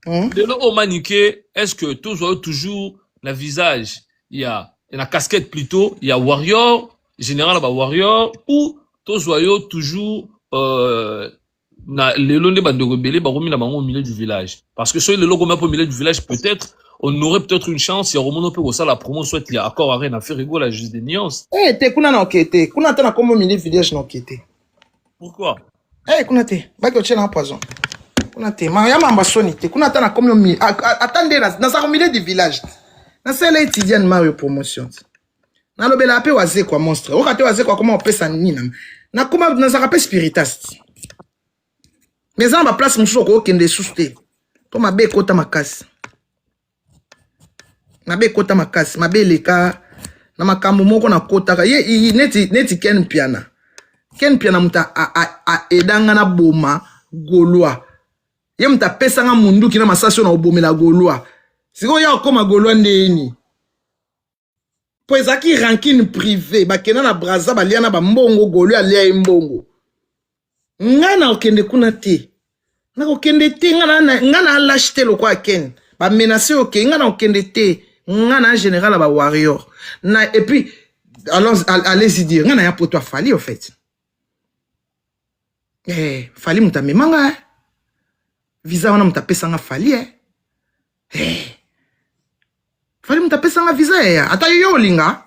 De l'eau maniqué, est-ce que toujours le visage, il y a la casquette plutôt, il y a warrior, général warrior, ou toujours les lots de bande rebelle, au milieu du village. Parce que sur le logo au milieu du village, peut-être, on aurait peut-être une chance, si on peut ça la promo, soit il y a accord à rien à faire rigolo, la juste des nuances. Eh, t'es kuna na okete, kuna tana comme au milieu du village na okete. Pourquoi? Eh, kuna te, baki oche na poison. Kuna te, Mariama ambasoni te, kuna tana comme au milieu, attendez, na milieu du village. Na sele étudiant Mario promotion. Na lobela ape waze kwa monstre. Okate waze kwa comment on peut ça nina. Na kuma na zarape spiritiste. Mais en ba place musuko ko kende suste. To mabe kota makasi. Mabe kota makasi, mabe leka na makambo moko na kota ka ye neti ken piana. Ken piana muta a edanga na boma golwa. Ye muta pesa nga mundu kina masasyo na obomela golwa. Siko ya okoma golwa ndeni. Po ezaki rankine privé bakena na braza balia na bambongo golwa alia mbongo. Ngana okende kuna te. Na okende te ngana lâcheté lo kwa ken. Ba menacer ok ngana okende te. Ngana en général ba warrior. Na et puis allez-y dire ngana ya poto fali au fait. Fali muta memanga visa wana muta pesanga fali fali muta pesanga visa ata yo linga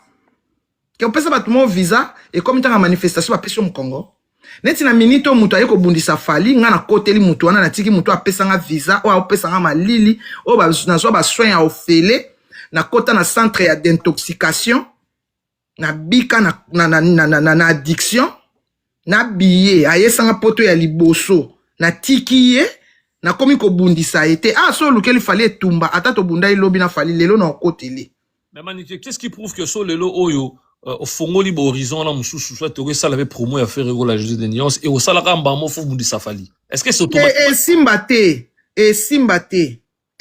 ke opesa batu mo visa et comme tanga manifestation ba peso mu Congo neti na minito mutu ayeko bundisa fali nga na koteli mutu wana na tiki mutu apesanga visa o apesanga malili o ba nazo ba soin ya ofele na kota na centre ya d'intoxication na bika na addiction na biye ayesanga poto ya liboso na tiki ye na komi ko bundisa ete so lukeli fali etumba ata to bunda ilobi na fali lelo na koteli. Mais Manique, qu'est-ce qui prouve que so lelo oyo au fongo libre horizon là mususu soit to ça l'avait promo à faire la justice de nuance et au salaka mbamo fo bundisa fali. Est-ce que c'est automatique?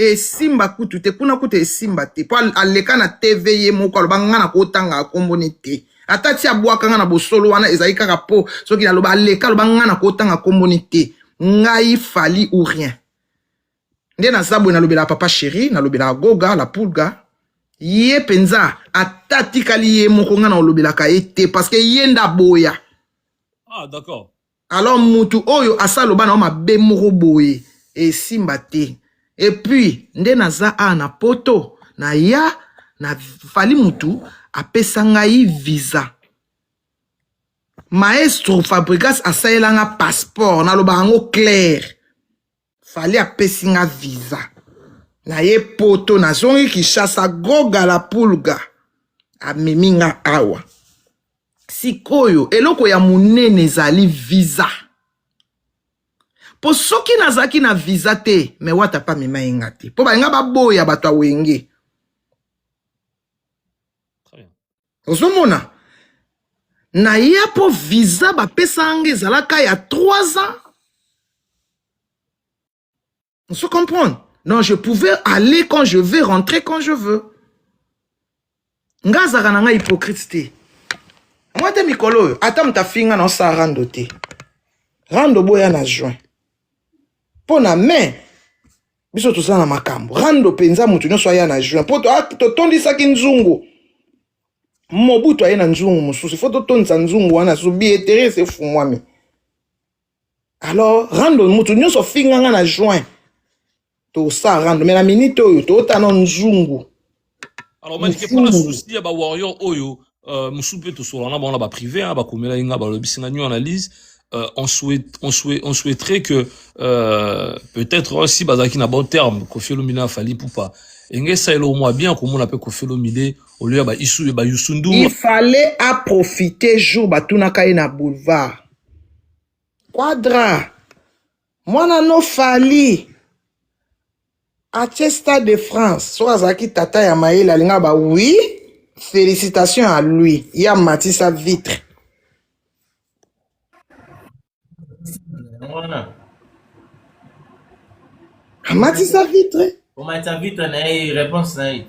E simba kutu te kuna kutu simba te po aleka na TV ye moko aloba nga na kotanga kombone te ata ti abwaka nga na bosolo wana ezali kaka po soki aloba aleka aloba nga na kotanga kombone te ngai fali ou rien nde na zabwe na lobela papa chéri na lobela goga la pulga ye penza ata tikali ye moko nga na olobelaka ye te parce que ye nda boya. D'accord. Alors mutu oyo asaloba na mabe moko boye e simba te. Et puis, nde naza na poto, na ya, na fali mutu, apesanga yi visa. Maestro Fabregas asaelanga passeport, na loba ango clair. Fali apesinga visa. Na ye poto, na zongi ki chasa goga la pulga. Ameminga awa. Sikoyo, eloko ya munene zali visa. Po soki nazaki na visa te, me wata pa mema yenga te. Po ba yenga ba boya batwa wenge. Ozomona. Na ya po visa ba pesa ange zalaka ya 3 ans. On se comprend. Non, je pouvais aller quand je veux, rentrer quand je veux. Nga zaka nanga hypocrite te. Moi te mikolo, atam ta finga na sa rando te. Rando boya na juin. Pona mais biso to sana makambo rando penza mutu nyoso aya na juin poto to tondisa ki nzungu mobutu aya na nzungu mususu foto tonza nzungu wana subi etere se fumwami alors rando mutu nyoso finganga na juin to sa rando mais la minute oyo to tana nzungu. Alors Manique pour la souci ya ba warrior oyo musupe to solana ba ba privé ba komela inga ba lobisinga nyu analyse. On souhaiterait que peut-être aussi bazaki na bon terme Koffi Olomide fali poupa enge ça elo moi bien comme on appelle Koffi Olomide au lieu ba isu ba yusundu. Il fallait à profiter jour batuna kai na boulevard Quadra mwana no fali à Stade de France so azaki tata ya maïla linga ba oui félicitations à lui il a mati sa vitre. Amati sa vitre. Pour ma vitre, na réponse na it.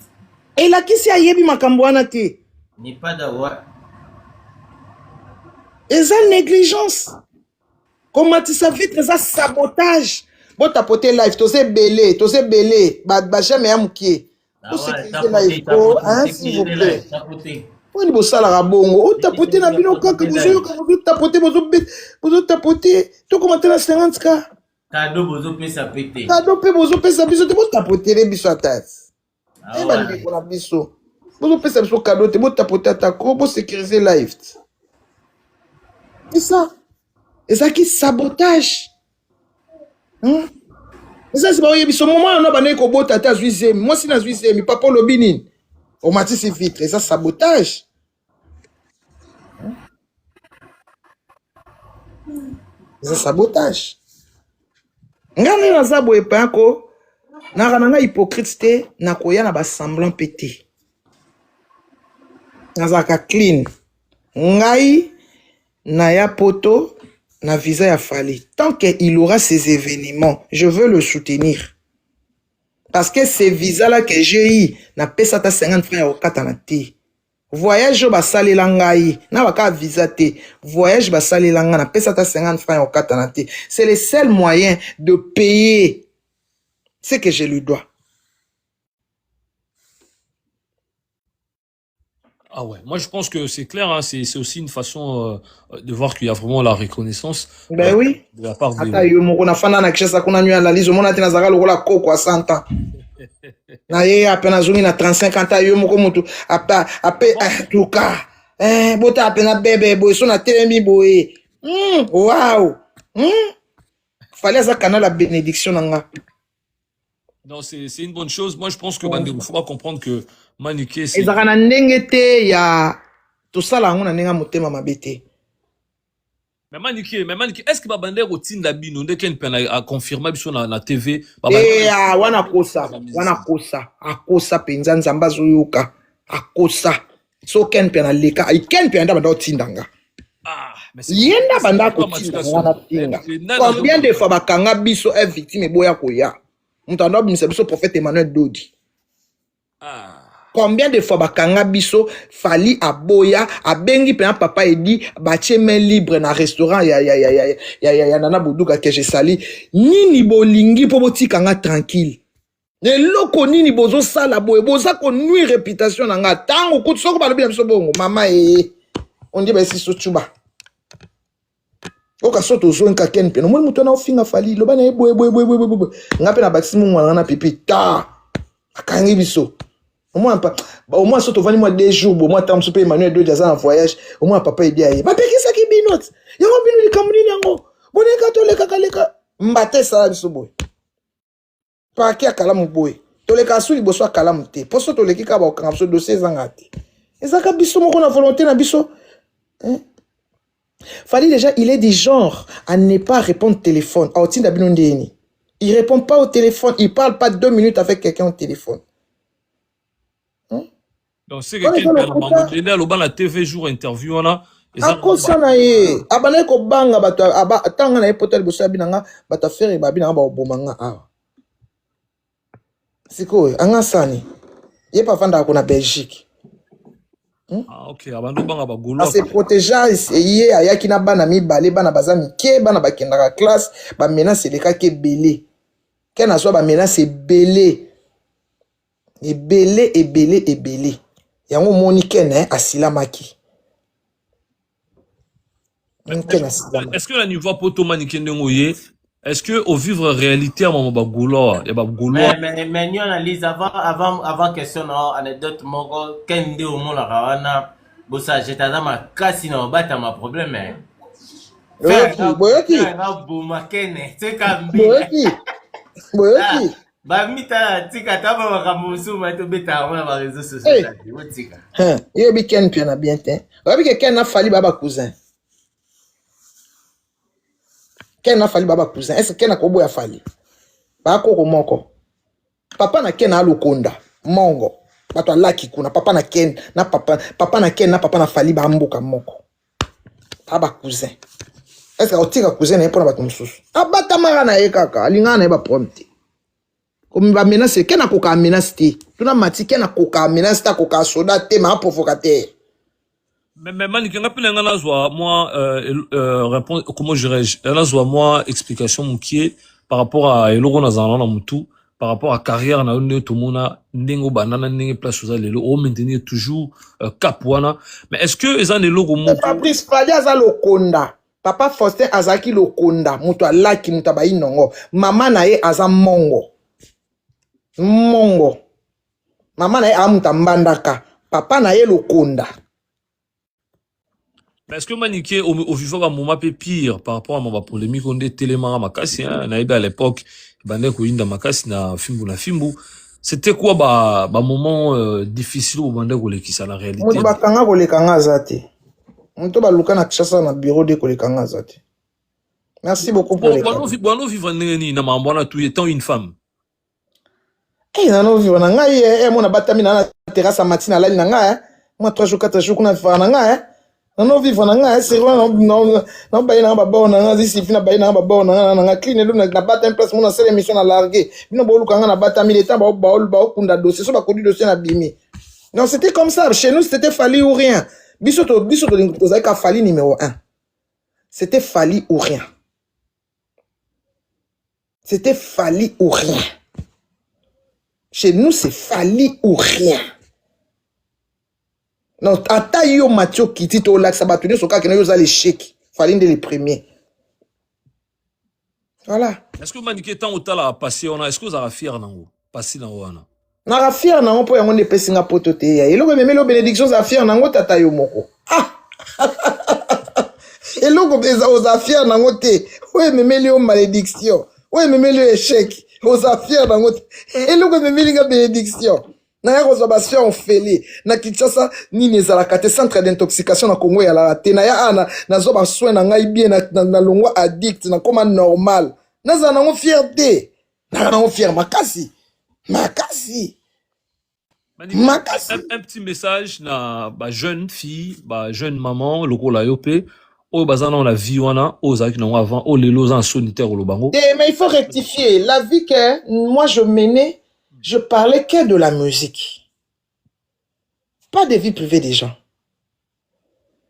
Et là qui si ayebi makambo wana te. Ni pas d'avoir. Eza négligence. Comment tu sa vitre eza sabotage. Bon tapoter live, to se belé, ba jamais amoukie. To sécuriser live ko, hein, s'il vous plaît. Poni bosala rabongo, o tapoter na bino kaka bozo tapoter bozo tapoter, to commenter na 50k. Cadeau bozo pesa pété. Cadeau pe bozo pesa biso te bo tapoter biso atas. Eh ba ndi ko na biso. Bozo pesa biso cadeau te bo tapoter atako, bo sécuriser live. C'est ça. Et ça qui sabotage. Hein? Et ça c'est pas biso moment on ba ko bota ta zuizemi. Moi si na zuizemi papa lobini. On m'a dit c'est vitre, et ça sabotage. C'est sabotage. Ngani na zabo epanko na rananga hypocrite te na koya na ba semblant pété. Nazaka clean. Ngai na ya poto na visa ya fali. Tant qu'il aura ces événements, je veux le soutenir. Parce que ces visas-là que j'ai eu, na pesa ta 50 francs au katanati. Voyage au basali langai, na waka visa te. Voyage basali langa, na pesa ta 50 francs au katanati. C'est le seul moyen de payer ce que je lui dois. Ah ouais, moi je pense que c'est clair, hein, c'est aussi une façon de voir qu'il y a vraiment la reconnaissance Ben oui. de la part Ata yo moko na fanda na kishasa kuna nyo analyse omona te nazaka lokola koko a 100 ans. Na ye ape na zongi na 35 ans ata yo moko mutu ape tuka. Bota ape na bebe boy so na telemi boy. Wow. Fallait ça canal la bénédiction nanga. Non, c'est une bonne chose. Moi je pense que il faut pas comprendre que Maniké c'est Ezaka na ndenge te ya tosala ngo na ndenga motema mabete. mais Maniké, est-ce que babande rotinda bino ndeke npena a confirmer biso na TV wana kosa akosa penza nzamba zoyoka akosa so ken pena leka ken pena banda otindanga yenda banda kotinda wana tinga combien de fois bakanga biso est victime boya koya mutando bimisa biso prophète Emmanuel Dodi. Combien de fois bakanga biso fali aboya abengi pena papa edi batie main libre na restaurant ya nana boduka que je sali nini bolingi po botikanga tranquille eloko nini bozo sala boye boza ko nuire réputation nanga tango kutu soko balobi na biso bongo mama on dit ba si so chuba oka soto zo nka ken pena mo muto na ofinga fali loba na boye ngape na baksimu mwana na pipi ta akangi biso au moins surtout vani moi 2 jours moi tam super Emmanuel Dodi en voyage au moins papa il dit aye ba pekisa ki binot yango binu likamuni yango boneka to leka kaleka mbate sala biso boy pa ki akala mu boy to leka suli boso akala mu te poso to leki ka ba okanga biso dossier zangati ezaka biso moko na volonté na biso Fali déjà il est du genre à ne pas répondre au téléphone a otinda binu ndeni il répond pas au téléphone il parle pas 2 minutes avec quelqu'un au téléphone. Donc c'est quelqu'un qui a le la TV jour interview on a akosa na ye abana ko banga bato atanga na ye potel bosa binanga bato faire babina ba obomanga awa siko anga sani ye pa vanda ko na Belgique OK abando banga ba golo se protéger ye ayaki na bana mibale bana bazami ke bana bakendaka classe ba menace leka ke belé kena so ba menace belé ebele yango moni ken asilamaki. Est-ce que la niveau poto Maniké ngoye est-ce que au vivre réalité à moment bagolo ya bagolo mais nous analyse avant question non anecdote moko kende au mona kawana bosa jetana makasi na bata ma problème boyoki ba mita tika taba makamusu mato beta on na réseaux sociaux tika yo bi ken pia na bien te obi ke ken na fali baba cousin ken na fali baba cousin est-ce ken na kobo ya fali ba ko moko papa na ken na lokonda mongo bato alaki kuna papa na ken na papa na ken na papa na fali ba mboka moko baba cousin est-ce que otika cousin na pona bato mususu abata mara na ye kaka alinga na ba prompte comme ba menace ken na koka menace te tuna mati ken na koka menace ta koka soda te ma provocateur. Mais Maniké ngapela ngana zwa moi répondre comment dirais-je là zwa moi explication mukie par rapport à eloko na zana na mutu par rapport à carrière na une tout mona ndengo banana ndenge place aux lelo o maintenir toujours cap wana mais est-ce que ezan eloko mo Fabrice Fali aza lokonda papa Faustin azaki lokonda mutu alaki mutu ba inongo mama na ye aza mongo mama na ye amuta mbandaka papa na ye lokonda. Est-ce que Maniké au vivant un moment peu pire par rapport à ma polémique on dit tellement makasi hein naïba à l'époque bande ko inda makasi na fimbu c'était quoi ba moment difficile au bande ko lekisa la réalité mutu bakanga ko lekanga zate mutu ba luka na kishasa na bureau de ko lekanga zate. Merci beaucoup pour les bon vivre nini na mambona tout étant une femme nano vivre na ngai mona batami na terrasse matina la na ngai moi 3 jours 4 jours kuna vivre na ngai non vivre na ngai c'est non ba ina ba bona ngai si fina ba ina ba bona na clean le na bata en place mona sele mission na larguer bino bo luka na bata milita ba kunda dossier so ba kodi dossier na bimi non c'était comme ça chez nous c'était Fali ou rien biso to ka Fali numéro 1 c'était Fali ou rien c'était Fali ou rien chez nous c'est Fali ou rien. Non, ata yo Mathieu Kiti to lac sabatuni soka kena yo za l'échec. Fallait les premiers. Voilà. Est-ce que Maniké tant ou tala passé on a est-ce que vous avez fier nango passé dans wana. Na fier nango po yango ne pesinga poto te ya. Eloko memelo bénédiction za fier nango tata yo moko. Ah. Eloko beza oza fier nango te. Ouais memeli o malédiction. Ouais memeli échec. Oza fier nango te. Eloko memeli nga bénédiction. Na ya kozwa ba fier on feli. Na Kinshasa ni nezalaka te centre d'intoxication na Congo ya la te. Na ya ana na zo ba soin na ngai bien na longwa addict na koma normal. Naza nango fierté. Na nango fier makasi. Makasi. Un petit message na ba jeune fille, ba jeune maman, loko la yopé, o bazana on la vie wana, o zaki na avant, o lelo en solitaire au bango. Mais il faut rectifier. La vie que moi je menais, je parlais que de la musique. Pas de vie privée des gens.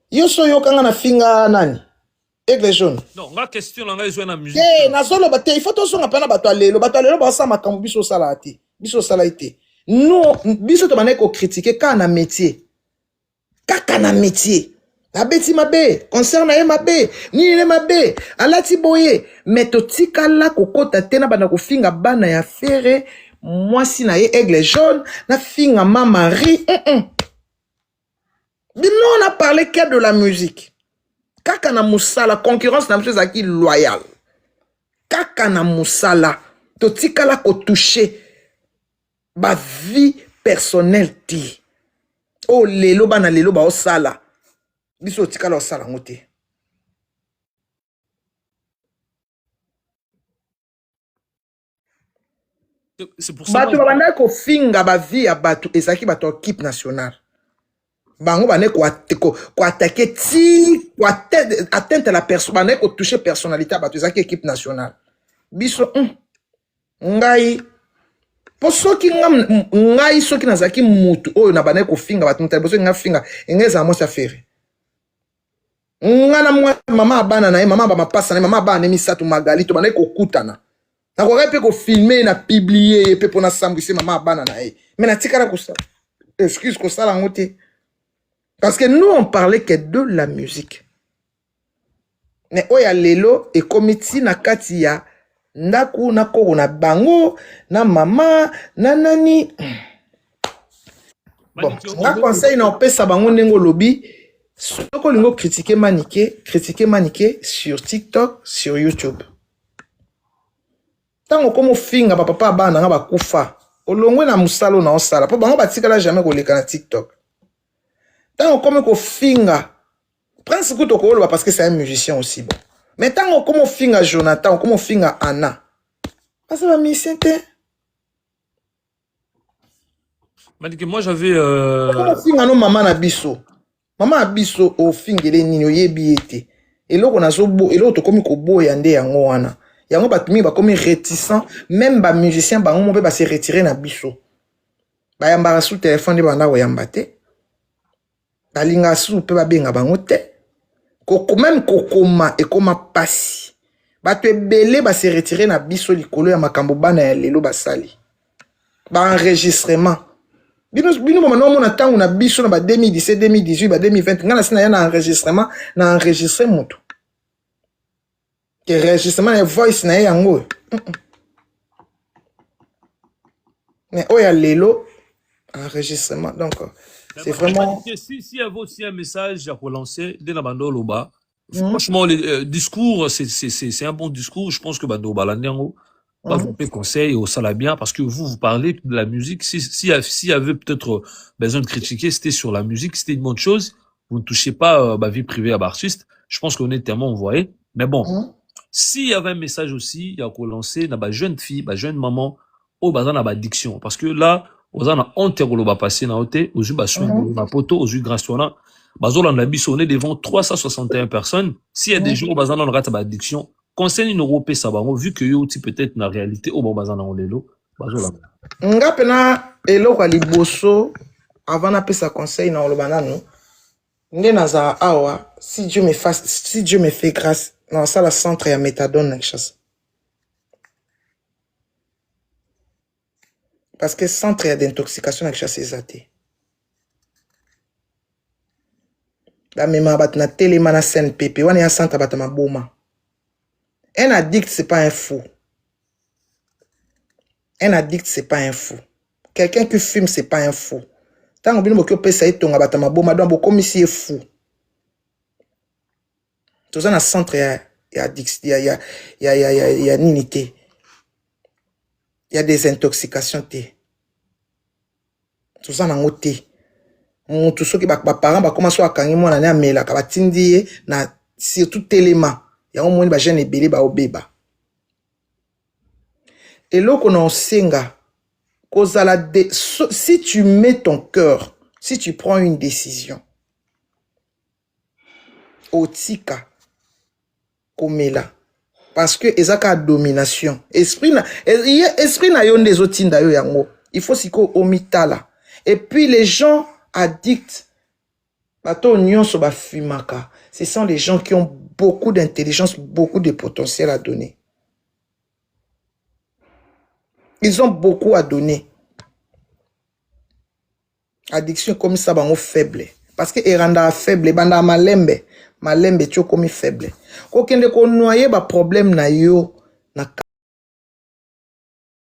Yo so yo kanga na finga nani? Aigle jaune. Non, la question là est na musique. Na solo bate, il faut to songa pana bato lelo ba sa makambo biso sala ate. Biso sala ite. Non, biso to bané ko critiquer ka na métier. Kaka na métier. La beti mabe, concerne ye mabe, ni le mabe, alati boye, mais to tika la kokota tena bana ko finga bana ya fere, moi si na ye aigle jaune, na finga ma Marie. Non, on a parlé que de la musique. Kaka na musala, concurrence na monsieur zaki loyal. Kaka na musala, to tika la ko toucher ba vie personnelle ti. Oh lelo bana lelo ba osala. Biso tika la osala ngote. C'est pour ça. Batu babanda ko finga ba vie ya batu ezaki batu équipe nationale. Bango bane ko attaquer ti ko atteindre la personne bane ko toucher personnalité batu ezaki équipe nationale. Biso ngai po soki ngai soki nazaki mutu oyo na bane ko finga batu mutali boso nga finga engeza mo sa faire. Ngana mwa mama bana na ye mama ba mapasa na mama bana misatu magali to bane ko kutana. Na ko repe ko filmer na publier pe pona sambwise mama bana na ye. Mais na tikala ko sa. Excuse ko sala ngote. Parce que nous on parlait que de la musique. Mais oya lelo e komiti na kati ya ndaku na koko na bango na mama na nani. Bon, na conseil na opesa bango nengo lobi. Soko lingo critiquer Maniké sur TikTok, sur YouTube. Tango komo finga ba papa bana nga ba kufa. Olongwe na musalo na osala. Po bango batikala jamais ko leka na TikTok. Tango komo ko finga. Prince Kuto ko lo parce que c'est un musicien aussi bon. Mais tango komo finga Jonathan, komo finga Anna. Parce que ba musicien te. Maniké moi j'avais Komo finga no mama na biso. Mama abiso o fingele nini oyebi ete. Eloko na zo bo, eloko to komi ko bo yande yango wana. Yango batumi ba komi réticent, même ba musicien bango mo pe ba se retirer na biso. Ba yamba sous téléphone de banda yamba te. Ba linga sous pe ba benga bango te. Koko même kokoma e koma pasi. Ba to ebele ba se retirer na biso likolo ya makambo bana ya lelo basali. Ba enregistrement. Bino mama no na tangu na biso na ba 2017 2018 ba 2020 ngana sina ya na enregistrement na enregistrer moto ke enregistrement ya voice na yango mais oya lelo enregistrement donc c'est vraiment si y avait aussi un message à relancer dès la bando loba franchement le discours c'est un bon discours je pense que bando balandengo va vous faire conseil au salabien parce que vous parlez de la musique. S'il y avait peut-être besoin de critiquer, c'était sur la musique, c'était une bonne chose. Vous ne touchez pas ma vie privée à l'artiste. Je pense qu'on est tellement envoyé. Mais bon, s'il y avait un message aussi, il y a qu'on lancer dans ma jeune fille, ma jeune maman, au bazar na addiction. Parce que là, aux ana honte ko ba passer na hote, aux ba soin na poto, aux grâce na bazol na biso on est devant 361 personnes. S'il y a des jours au bazar na rate ba addiction. Conseil n'europé ça va vu que yo peut-être na réalité au bon bazana on lelo bazola nga pena eloko liboso avant na pesa conseil na olobana no nde naza awa si Dieu me fait grâce dans ça la centre ya méthadone na Kinshasa parce que centre ya d'intoxication na Kinshasa ezate Ba mema bat na telema na scène pépé. Wana ya santa bat ma boma. Un addict, c'est pas un fou. Un addict, c'est pas un fou. Quelqu'un qui fume, c'est pas un fou. Tant que vous avez ça, vous avez ma boma, donc comme si est fou. Tout ça dans le centre, il y a addiction, il y a ninité. Il y a des intoxications. Tout ça dans le thé. Tout ce qui est parents, commence à quand ils m'ont amené là, surtout élément. Il y a un moment où les gens sont belés, et là, qu'on a senga, si tu mets ton cœur, si tu prends une décision, otika, comme là, parce que ezaka domination, esprit na yon des autres yango, il faut siko omitala. Et puis les gens addicts, ce sont les gens qui ont beaucoup d'intelligence, beaucoup de potentiel à donner. Ils ont beaucoup à donner. Addiction comme ça, bango faible. Parce que eranda faible, banda malembe tu comme faible. Kokende ko noyer ba problème na yo na